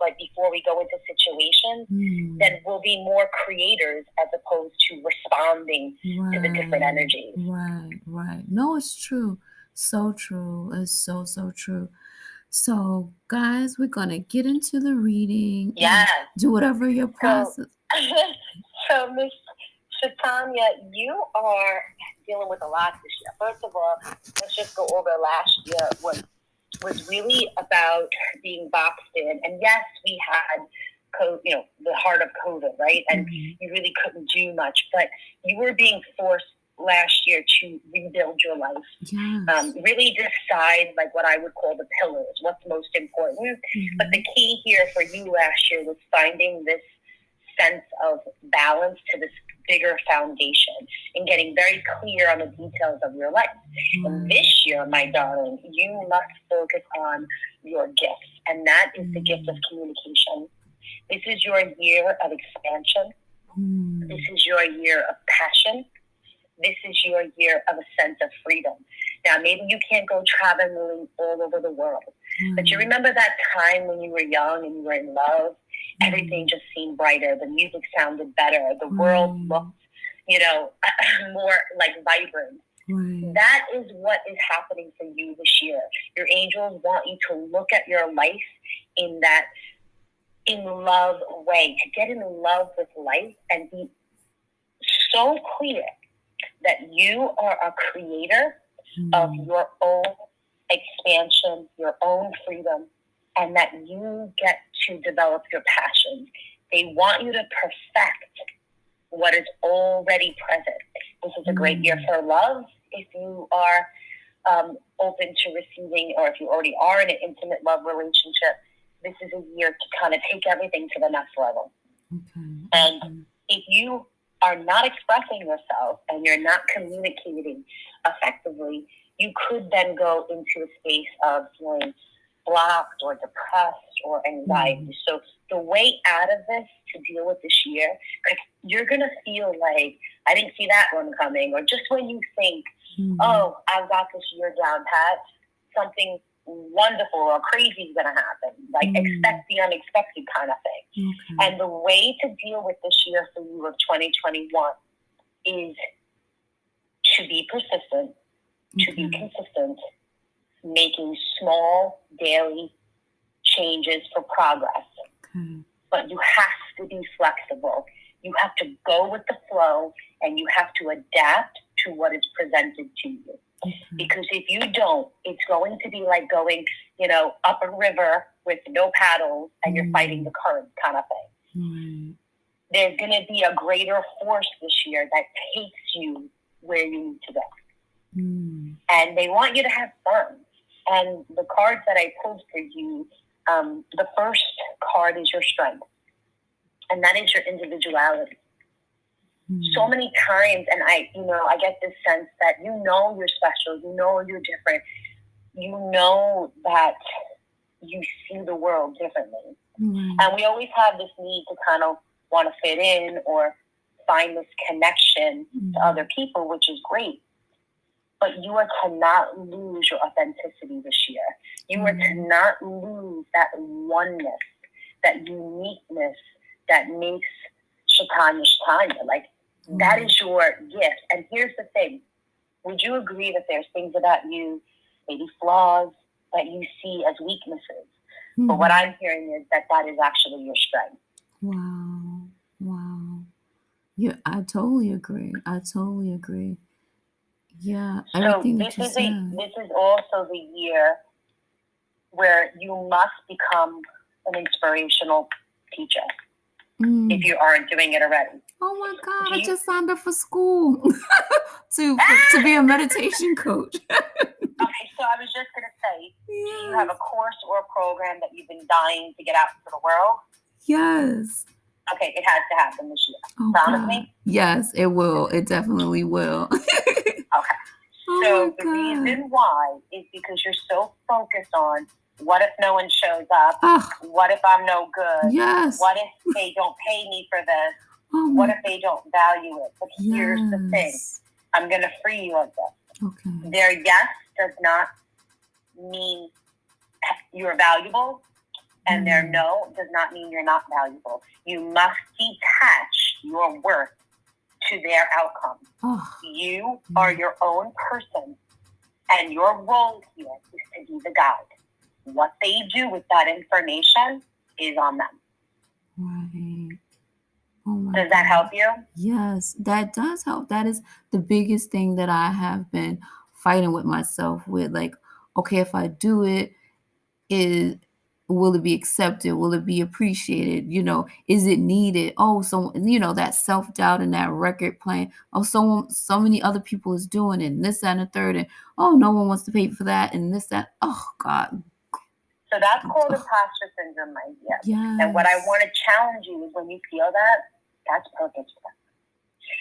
like before we go into situations, then we'll be more creators as opposed to responding to the different energies. Right. No, it's true. So true. It's so true. So, guys, we're going to get into the reading. Yes. Do whatever your process. So Miss Shatanya, you are dealing with a lot this year. First of all, let's just go over last year was really about being boxed in. And yes, we had the heart of COVID, right? And you really couldn't do much, but you were being forced last year to rebuild your life. Yes. Really decide like what I would call the pillars, what's most important. But the key here for you last year was finding this sense of balance to this bigger foundation and getting very clear on the details of your life. And this year, my darling, you must focus on your gifts, and that is the gift of communication. This is your year of expansion. This is your year of passion. This is your year of a sense of freedom. Now, maybe you can't go traveling all over the world, but you remember that time when you were young and you were in love? Everything just seemed brighter. The music sounded better. The world looked, more like vibrant. That is what is happening for you this year. Your angels want you to look at your life in that in love way, to get in love with life and be so clear that you are a creator of your own expansion, your own freedom, and that you get to develop your passions. They want you to perfect what is already present. This is a great year for love. If you are open to receiving, or if you already are in an intimate love relationship, this is a year to kind of take everything to the next level. And if you are not expressing yourself and you're not communicating effectively, you could then go into a space of feeling blocked or depressed or anxiety. So the way out of this to deal with this year, because you're going to feel like, I didn't see that one coming, or just when you think, oh, I've got this year down pat, something wonderful or crazy is going to happen. Like expect the unexpected kind of thing. And the way to deal with this year for you of 2021 is to be persistent, to be consistent, making small daily changes for progress. But you have to be flexible. You have to go with the flow, and you have to adapt to what is presented to you. Because if you don't, it's going to be like going, up a river with no paddles and you're fighting the current kind of thing. There's going to be a greater force this year that takes you where you need to go. And they want you to have fun. And the cards that I pulled for you, the first card is your strength. And that is your individuality. So many times, and I get this sense that you're special, you're different, that you see the world differently. And we always have this need to kind of want to fit in or find this connection to other people, which is great. But you are to not lose your authenticity this year. You are to not lose that oneness, that uniqueness that makes Shatanya. Like, that is your gift. And here's the thing. Would you agree that there's things about you, maybe flaws, that you see as weaknesses? But what I'm hearing is that is actually your strength. Wow. Yeah, I totally agree. Yeah, everything so that you said. This is also the year where you must become an inspirational teacher if you aren't doing it already. Oh my God! I just signed up for school to be a meditation coach. Okay, so I was just going to say, do you have a course or a program that you've been dying to get out into the world? Yes. Okay, it has to happen this year. Oh, Promise me? Yes, it will. It definitely will. Okay. So the reason why is because you're so focused on what if no one shows up? What if I'm no good? Yes. What if they don't pay me for this? What if they don't value it? But here's the thing. I'm going to free you of this. Okay. Their yes does not mean you're valuable, and their no does not mean you're not valuable. You must detach your worth to their outcome. You are your own person, and your role here is to be the guide. What they do with that information is on them. Right. Does that help you? Yes, that does help. That is the biggest thing that I have been fighting with myself with. Like, okay, if I do it, will it be accepted? Will it be appreciated? Is it needed? Oh, so that self-doubt and that record playing. Oh, so many other people is doing it, and this, that, and the third, and oh, no one wants to pay for that, and this, that. Oh God. So that's called imposter syndrome, my dear. Yes. And what I want to challenge you is when you feel that, that's perfect.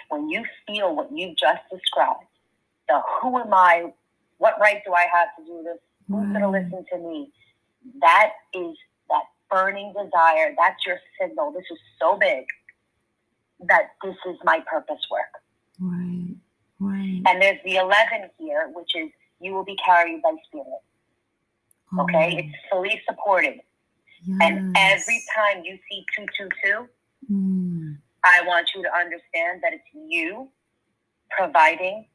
When you feel what you just described, the who am I, what right do I have to do this, who's going to listen to me, that is that burning desire, that's your signal. This is so big that this is my purpose work. Right, right. And there's the 11 here, which is you will be carried by spirit. Okay, it's fully supported. Yes. And every time you see 222, I want you to understand that it's you providing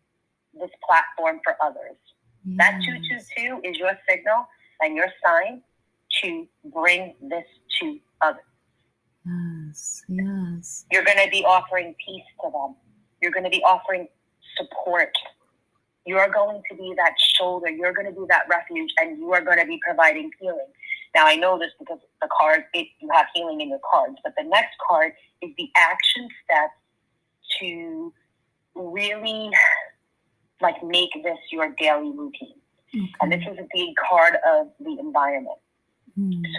this platform for others. Yes. That 222 is your signal and your sign to bring this to others. Yes, yes. You're going to be offering peace to them. You're going to be offering support. You're going to be that shoulder. You're going to be that refuge, and you are going to be providing healing. Now, I know this because the card, you have healing in your cards, but the next card is the action steps to really make this your daily routine. Okay. And this is the card of the environment.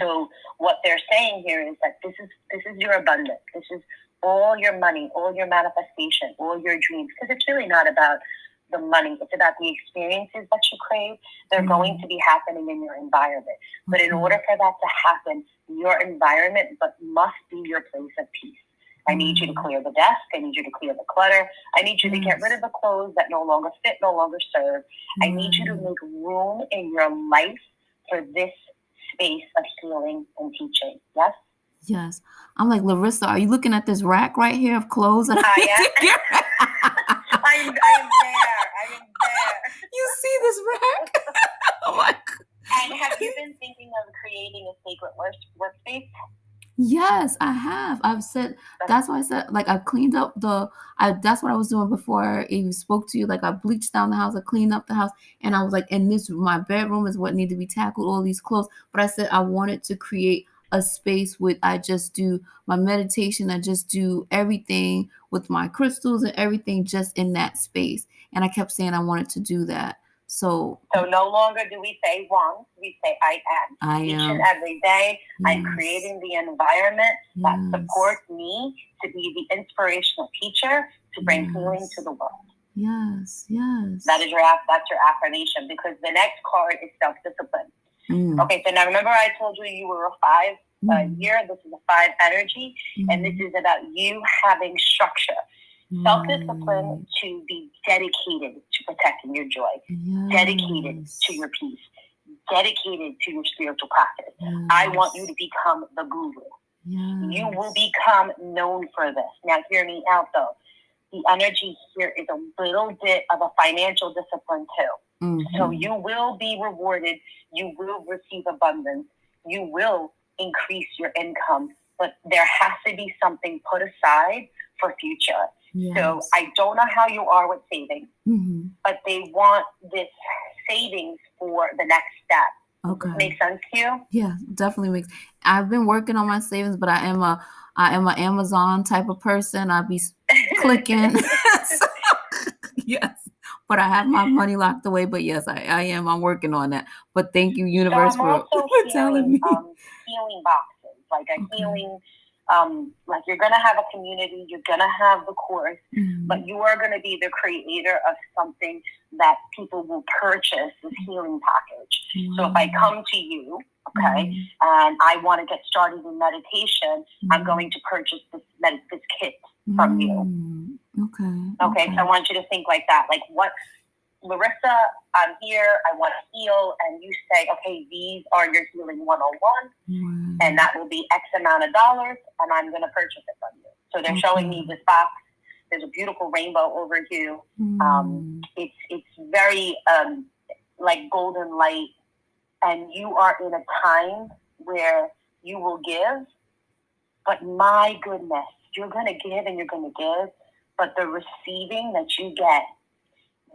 So what they're saying here is that this is your abundance. This is all your money, all your manifestation, all your dreams. Because it's really not about the money. It's about the experiences that you crave. They're going to be happening in your environment. But in order for that to happen, your environment must be your place of peace. I need you to clear the desk. I need you to clear the clutter. I need you to get rid of the clothes that no longer fit, no longer serve. I need you to make room in your life for this space of healing and teaching. Yes? Yes. I'm like, Larissa, are you looking at this rack right here of clothes? I am. I am there. You see this rack? Oh my God. And have you been thinking of creating a sacred workspace? Yes, I have. I've said, that's why I said, I've cleaned up that's what I was doing before I even spoke to you. I bleached down the house, I cleaned up the house, and I was like, my bedroom is what need to be tackled, all these clothes. But I said I wanted to create a space with, I just do my meditation, I just do everything with my crystals and everything just in that space. And I kept saying I wanted to do that. So no longer do we say want, we say I am. Each and every day, yes. I'm creating the environment that supports me to be the inspirational teacher to bring healing to the world. Yes, yes. That's your affirmation, because the next card is self-discipline. Okay, so now remember I told you were a 5 year. This is a 5 energy, and this is about you having structure. Self-discipline to be dedicated to protecting your joy, dedicated to your peace, dedicated to your spiritual practice. I want you to become the guru. You will become known for this. Now, hear me out, though. The energy here is a little bit of a financial discipline, too. So you will be rewarded. You will receive abundance. You will increase your income. But there has to be something put aside for future. Yes. So I don't know how you are with savings, but they want this savings for the next step. Okay. Make sense to you? Yeah, definitely makes. I've been working on my savings, but I am an Amazon type of person. I'll be clicking. So, yes, but I have my money locked away. But yes, I am. I'm working on that. But thank you, universe, for telling me. Healing boxes, healing. You're going to have a community, you're going to have the course, but you are going to be the creator of something that people will purchase, this healing package. So if I come to you, okay, and I want to get started in meditation, I'm going to purchase this kit from you. Okay. So I want you to think like that. What Larissa, I'm here, I want to heal, and you say, okay, these are your healing 101, and that will be X amount of dollars, and I'm going to purchase it from you. So they're showing me this box. There's a beautiful rainbow over you. It's very like golden light, and you are in a time where you will give, but my goodness, you're going to give and you're going to give, but the receiving that you get,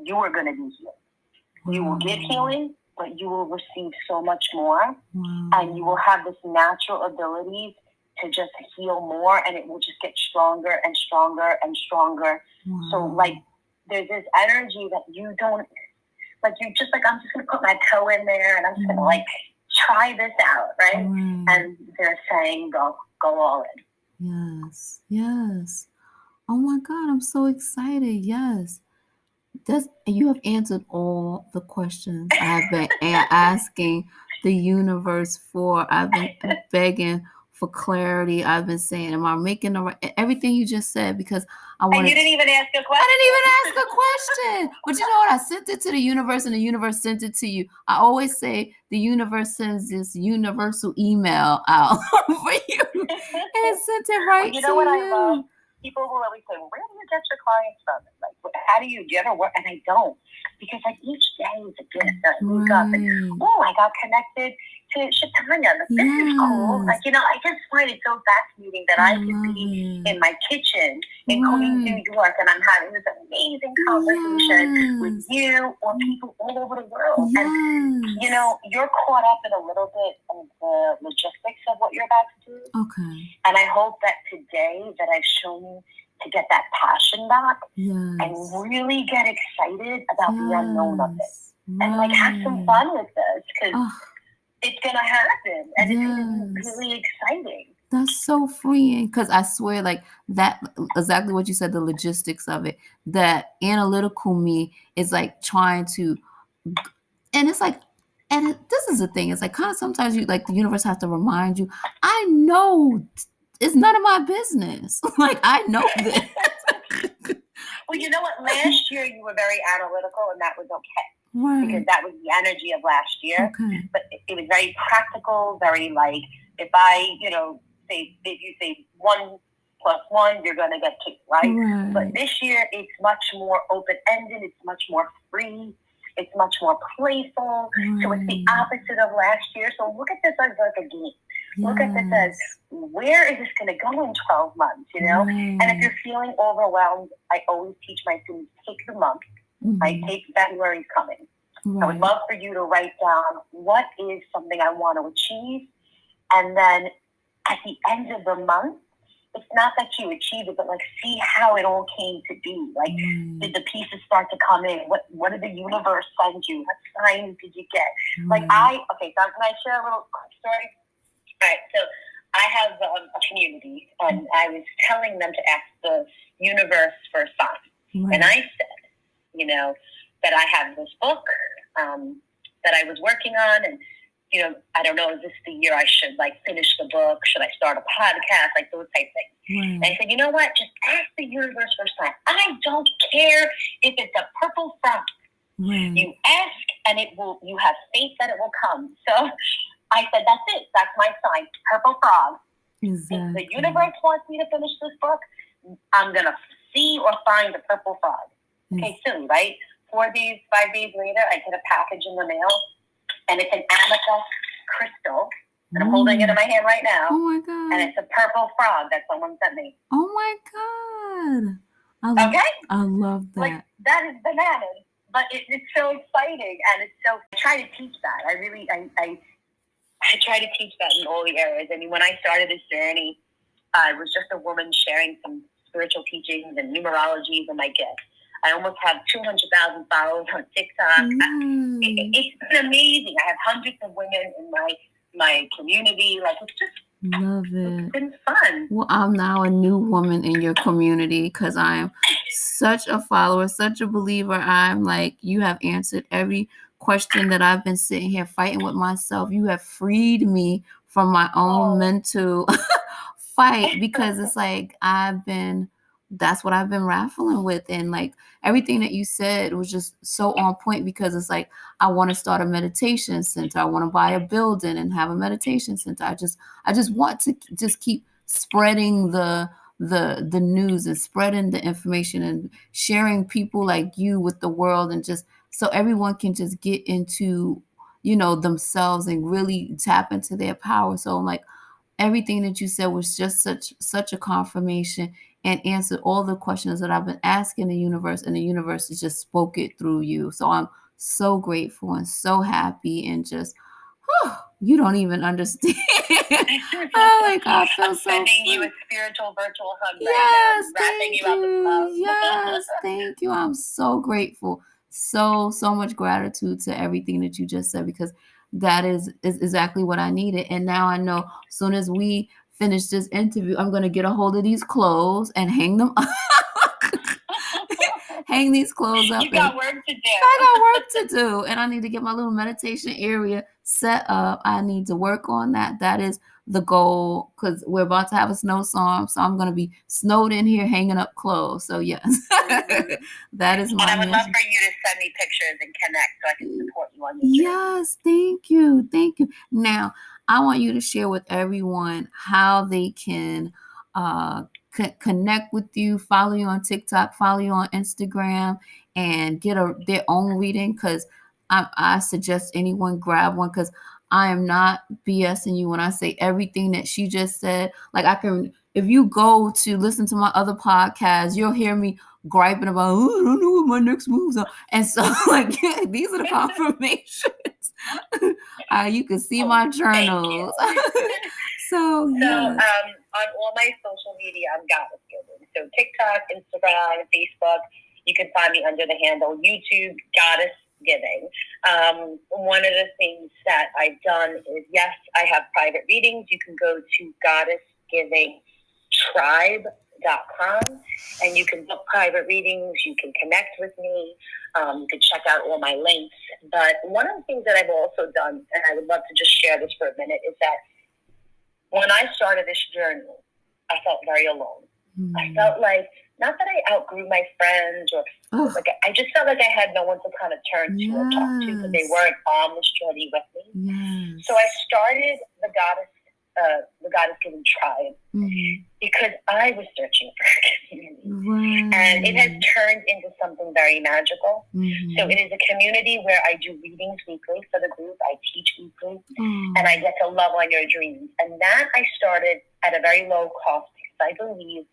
you are going to be healed. You will get healing, but you will receive so much more, and you will have this natural ability to just heal more, and it will just get stronger and stronger and stronger. So, like, there's this energy that you don't, like, you just, like, I'm just going to put my toe in there, and I'm just going to, like, try this out, right? And they're saying, go all in. Yes. Oh, my God, I'm so excited. Yes. You have answered all the questions I've been asking the universe for. I've been begging for clarity. I've been saying, am I making the right, everything you just said, because I wanted. And you didn't even ask a question. I didn't even ask a question. But you know what? I sent it to the universe, and the universe sent it to you. I always say the universe sends this universal email out for you, and it sent it right to you. You know what I love? People will always say, well, where do you get your clients from? Like, how do you ever work? And I don't. Because, like, each day is a gift. I wake up and, I got connected to Shatanya. Like, this is cool. Like, I just find it so fascinating that I could be in my kitchen in Queens, New York, and I'm having this amazing conversation with you or people all over the world. And, you're caught up in a little bit of the logistics of what you're about to do. Okay. And I hope that today that I've shown you to get that passion back and really get excited about the unknown of it. And, like, have some fun with this, because it's going to happen, and it's going to be really exciting. That's so freeing, because I swear, like, that, exactly what you said, the logistics of it, that analytical me is, like, trying to, and it's like, and this is the thing, it's like, kind of sometimes you, like, the universe has to remind you, I know it's none of my business. Like, I know this. Well, you know what? Last year you were very analytical, and that was okay. Because that was the energy of last year. But it was very practical, very, like, if I, say, if you say 1 + 1, you're going to get 2, right? But this year it's much more open-ended. It's much more free. It's much more playful. So it's the opposite of last year. So look at this as like a game. Look at this as, where is this going to go in 12 months, And if you're feeling overwhelmed, I always teach my students, take the month. I take February's coming. I would love for you to write down, what is something I want to achieve? And then at the end of the month, it's not that you achieved it, but, like, see how it all came to be. Like, did the pieces start to come in? What did the universe send you? What signs did you get? Like, so can I share a little quick story? All right, so I have a community, and I was telling them to ask the universe for a sign. And I said, that I have this book that I was working on, and, I don't know, is this the year I should, like, finish the book? Should I start a podcast? Like, those type things. And I said, you know what? Just ask the universe for a sign. I don't care if it's a purple frog. You ask, and you have faith that it will come. So I said, that's it. That's my sign, purple frog. If the universe wants me to finish this book, I'm going to see or find the purple frog. Okay, silly, right? 4 days, 5 days later, I get a package in the mail, and it's an amethyst crystal, and I'm holding it in my hand right now. Oh, my God. And it's a purple frog that someone sent me. Oh, my God. I love that. Like, that is bananas, but it's so exciting, and it's so, I try to teach that. I try to teach that in all the areas. I mean, when I started this journey, I was just a woman sharing some spiritual teachings and numerologies and my gifts. I almost have 200,000 followers on TikTok. It's been amazing. I have hundreds of women in my community. Like, it's just, love it. It's been fun. Well, I'm now a new woman in your community, because I am such a follower, such a believer. I'm like, you have answered every question that I've been sitting here fighting with myself. You have freed me from my own mental fight, because it's like I've been that's what I've been raffling with. And like everything that you said was just so on point, because it's like, I want to start a meditation center. I want to buy a building and have a meditation center. I just want to just keep spreading the news and spreading the information and sharing people like you with the world, and just so everyone can just get into, themselves and really tap into their power. So I'm like, everything that you said was just such a confirmation and answered all the questions that I've been asking the universe, and the universe has just spoke it through you. So I'm so grateful and so happy, and just, you don't even understand. Oh my God, I feel I'm so sending you free. a spiritual virtual hug Yes, right now. I'm wrapping thank you up in love. you. Yes, thank you. I'm so grateful. So much gratitude to everything that you just said, because that is exactly what I needed. And now I know, as soon as we finish this interview, I'm gonna get a hold of these clothes and hang them up. Hang these clothes up. You got work to do. I got work to do, and I need to get my little meditation area set up. I need to work on that. That is the goal, because we're about to have a snowstorm, so I'm going to be snowed in here hanging up clothes. So yes, that is my. And I would love for you to send me pictures and connect so I can support you on your journey. Yes, thank you. Now I want you to share with everyone how they can connect with you, follow you on TikTok, follow you on Instagram, and get their own reading. Because I suggest anyone grab one, because I am not BSing you when I say everything that she just said. Like, if you go to listen to my other podcasts, you'll hear me griping about, oh, I don't know what my next moves are. And so, like, these are the confirmations. You can see my journals. So yes. On all my social media, I'm Goddess Giving. So TikTok, Instagram, Facebook, you can find me under the handle YouTube Goddess Giving. One of the things that I've done is, yes, I have private readings. You can go to goddessgivingtribe.com and you can book private readings. You can connect with me. You can check out all my links. But one of the things that I've also done, and I would love to just share this for a minute, is that when I started this journey, I felt very alone. I felt like, not that I outgrew my friends, or like, I just felt like I had no one to kind of turn to or talk to, because they weren't on this journey with me. So I started the Goddess Giving Tribe because I was searching for a community. And it has turned into something very magical. So it is a community where I do readings weekly for the group. I teach weekly, and I get to love on your dreams. And that I started at a very low cost, because I believe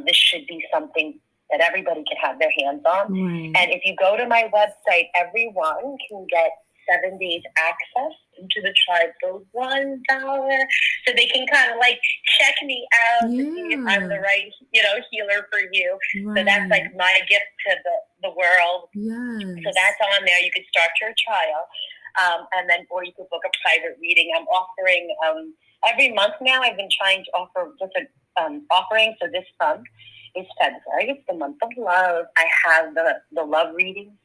this should be something that everybody can have their hands on. And if you go to my website, everyone can get 7 days access into the tribe for $1, so they can kind of like check me out to see if I'm the right, healer for you. So that's like my gift to the world. So that's on there. You could start your trial, and then, or you could book a private reading. I'm offering every month now. I've been trying to offer different offerings. So this month is February. It's the month of love. I have the love readings.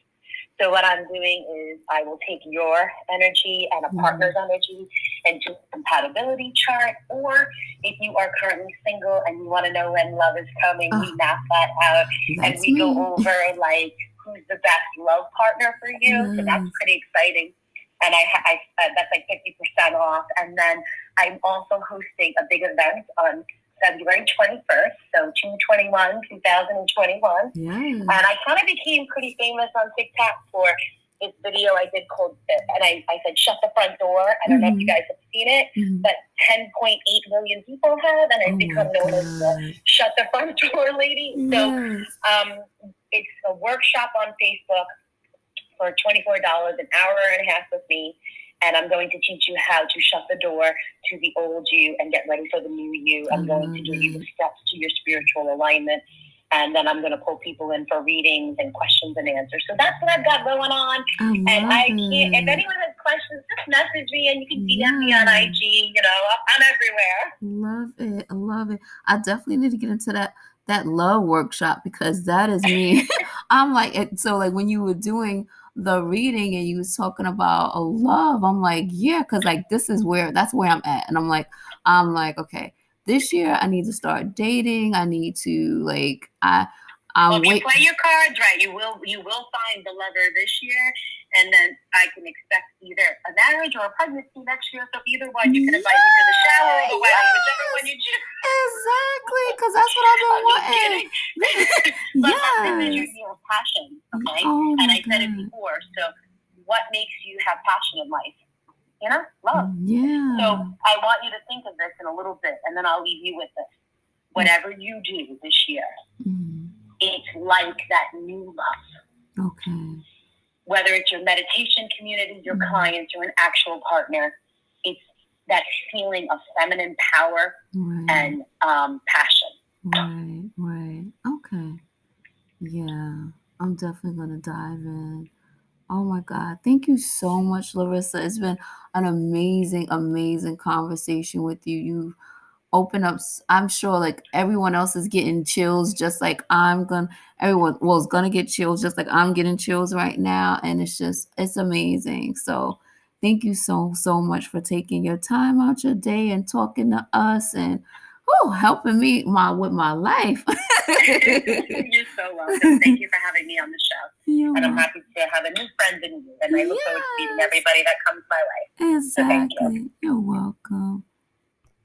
So what I'm doing is I will take your energy and a partner's energy and do a compatibility chart. Or if you are currently single and you want to know when love is coming, we map that out, and we go over like who's the best love partner for you. So that's pretty exciting. And I that's like 50% off. And then I'm also hosting a big event on February 21st, so 2021. And I kind of became pretty famous on TikTok for this video I did called, and I said, shut the front door. I don't know if you guys have seen it, but 10.8 million people have, and I've become known as the shut the front door lady. So it's a workshop on Facebook for $24, an hour and a half with me. And I'm going to teach you how to shut the door to the old you and get ready for the new you. I'm going to give you the steps to your spiritual alignment. And then I'm going to pull people in for readings and questions and answers. So that's what I've got going on. If anyone has questions, just message me, and you can DM me on IG. I'm everywhere. I love it. I definitely need to get into that love workshop, because that is me. I'm like, so like when you were doing the reading and you was talking about love, I'm like, yeah, because like that's where I'm at. And I'm like, okay, this year I need to start dating. I need to well, if you play your cards right, you will find the lover this year, and then I can expect either a marriage or a pregnancy next year. So either one, you can invite me to the shower or the wedding, whichever one you choose. Exactly, because that's what I've been wanting. But this is your passion, okay? Oh, and I said it before. So what makes you have passion in life? Love. Yeah. So I want you to think of this in a little bit, and then I'll leave you with this. Whatever you do this year, it's like that new love. Okay. Whether it's your meditation community, your clients, or an actual partner, it's that feeling of feminine power and passion. Right. Okay. Yeah, I'm definitely going to dive in. Oh my God. Thank you so much, Larissa. It's been an amazing, amazing conversation with you. You open up, I'm sure like everyone else is getting chills just like everyone was gonna get chills just like I'm getting chills right now, and it's amazing. So thank you so much for taking your time out your day and talking to us and helping me with my life. You're so welcome. Thank you for having me on the show. And I'm happy to have a new friend in you, and I look forward to meeting everybody that comes my way. Exactly. So thank you. You're welcome.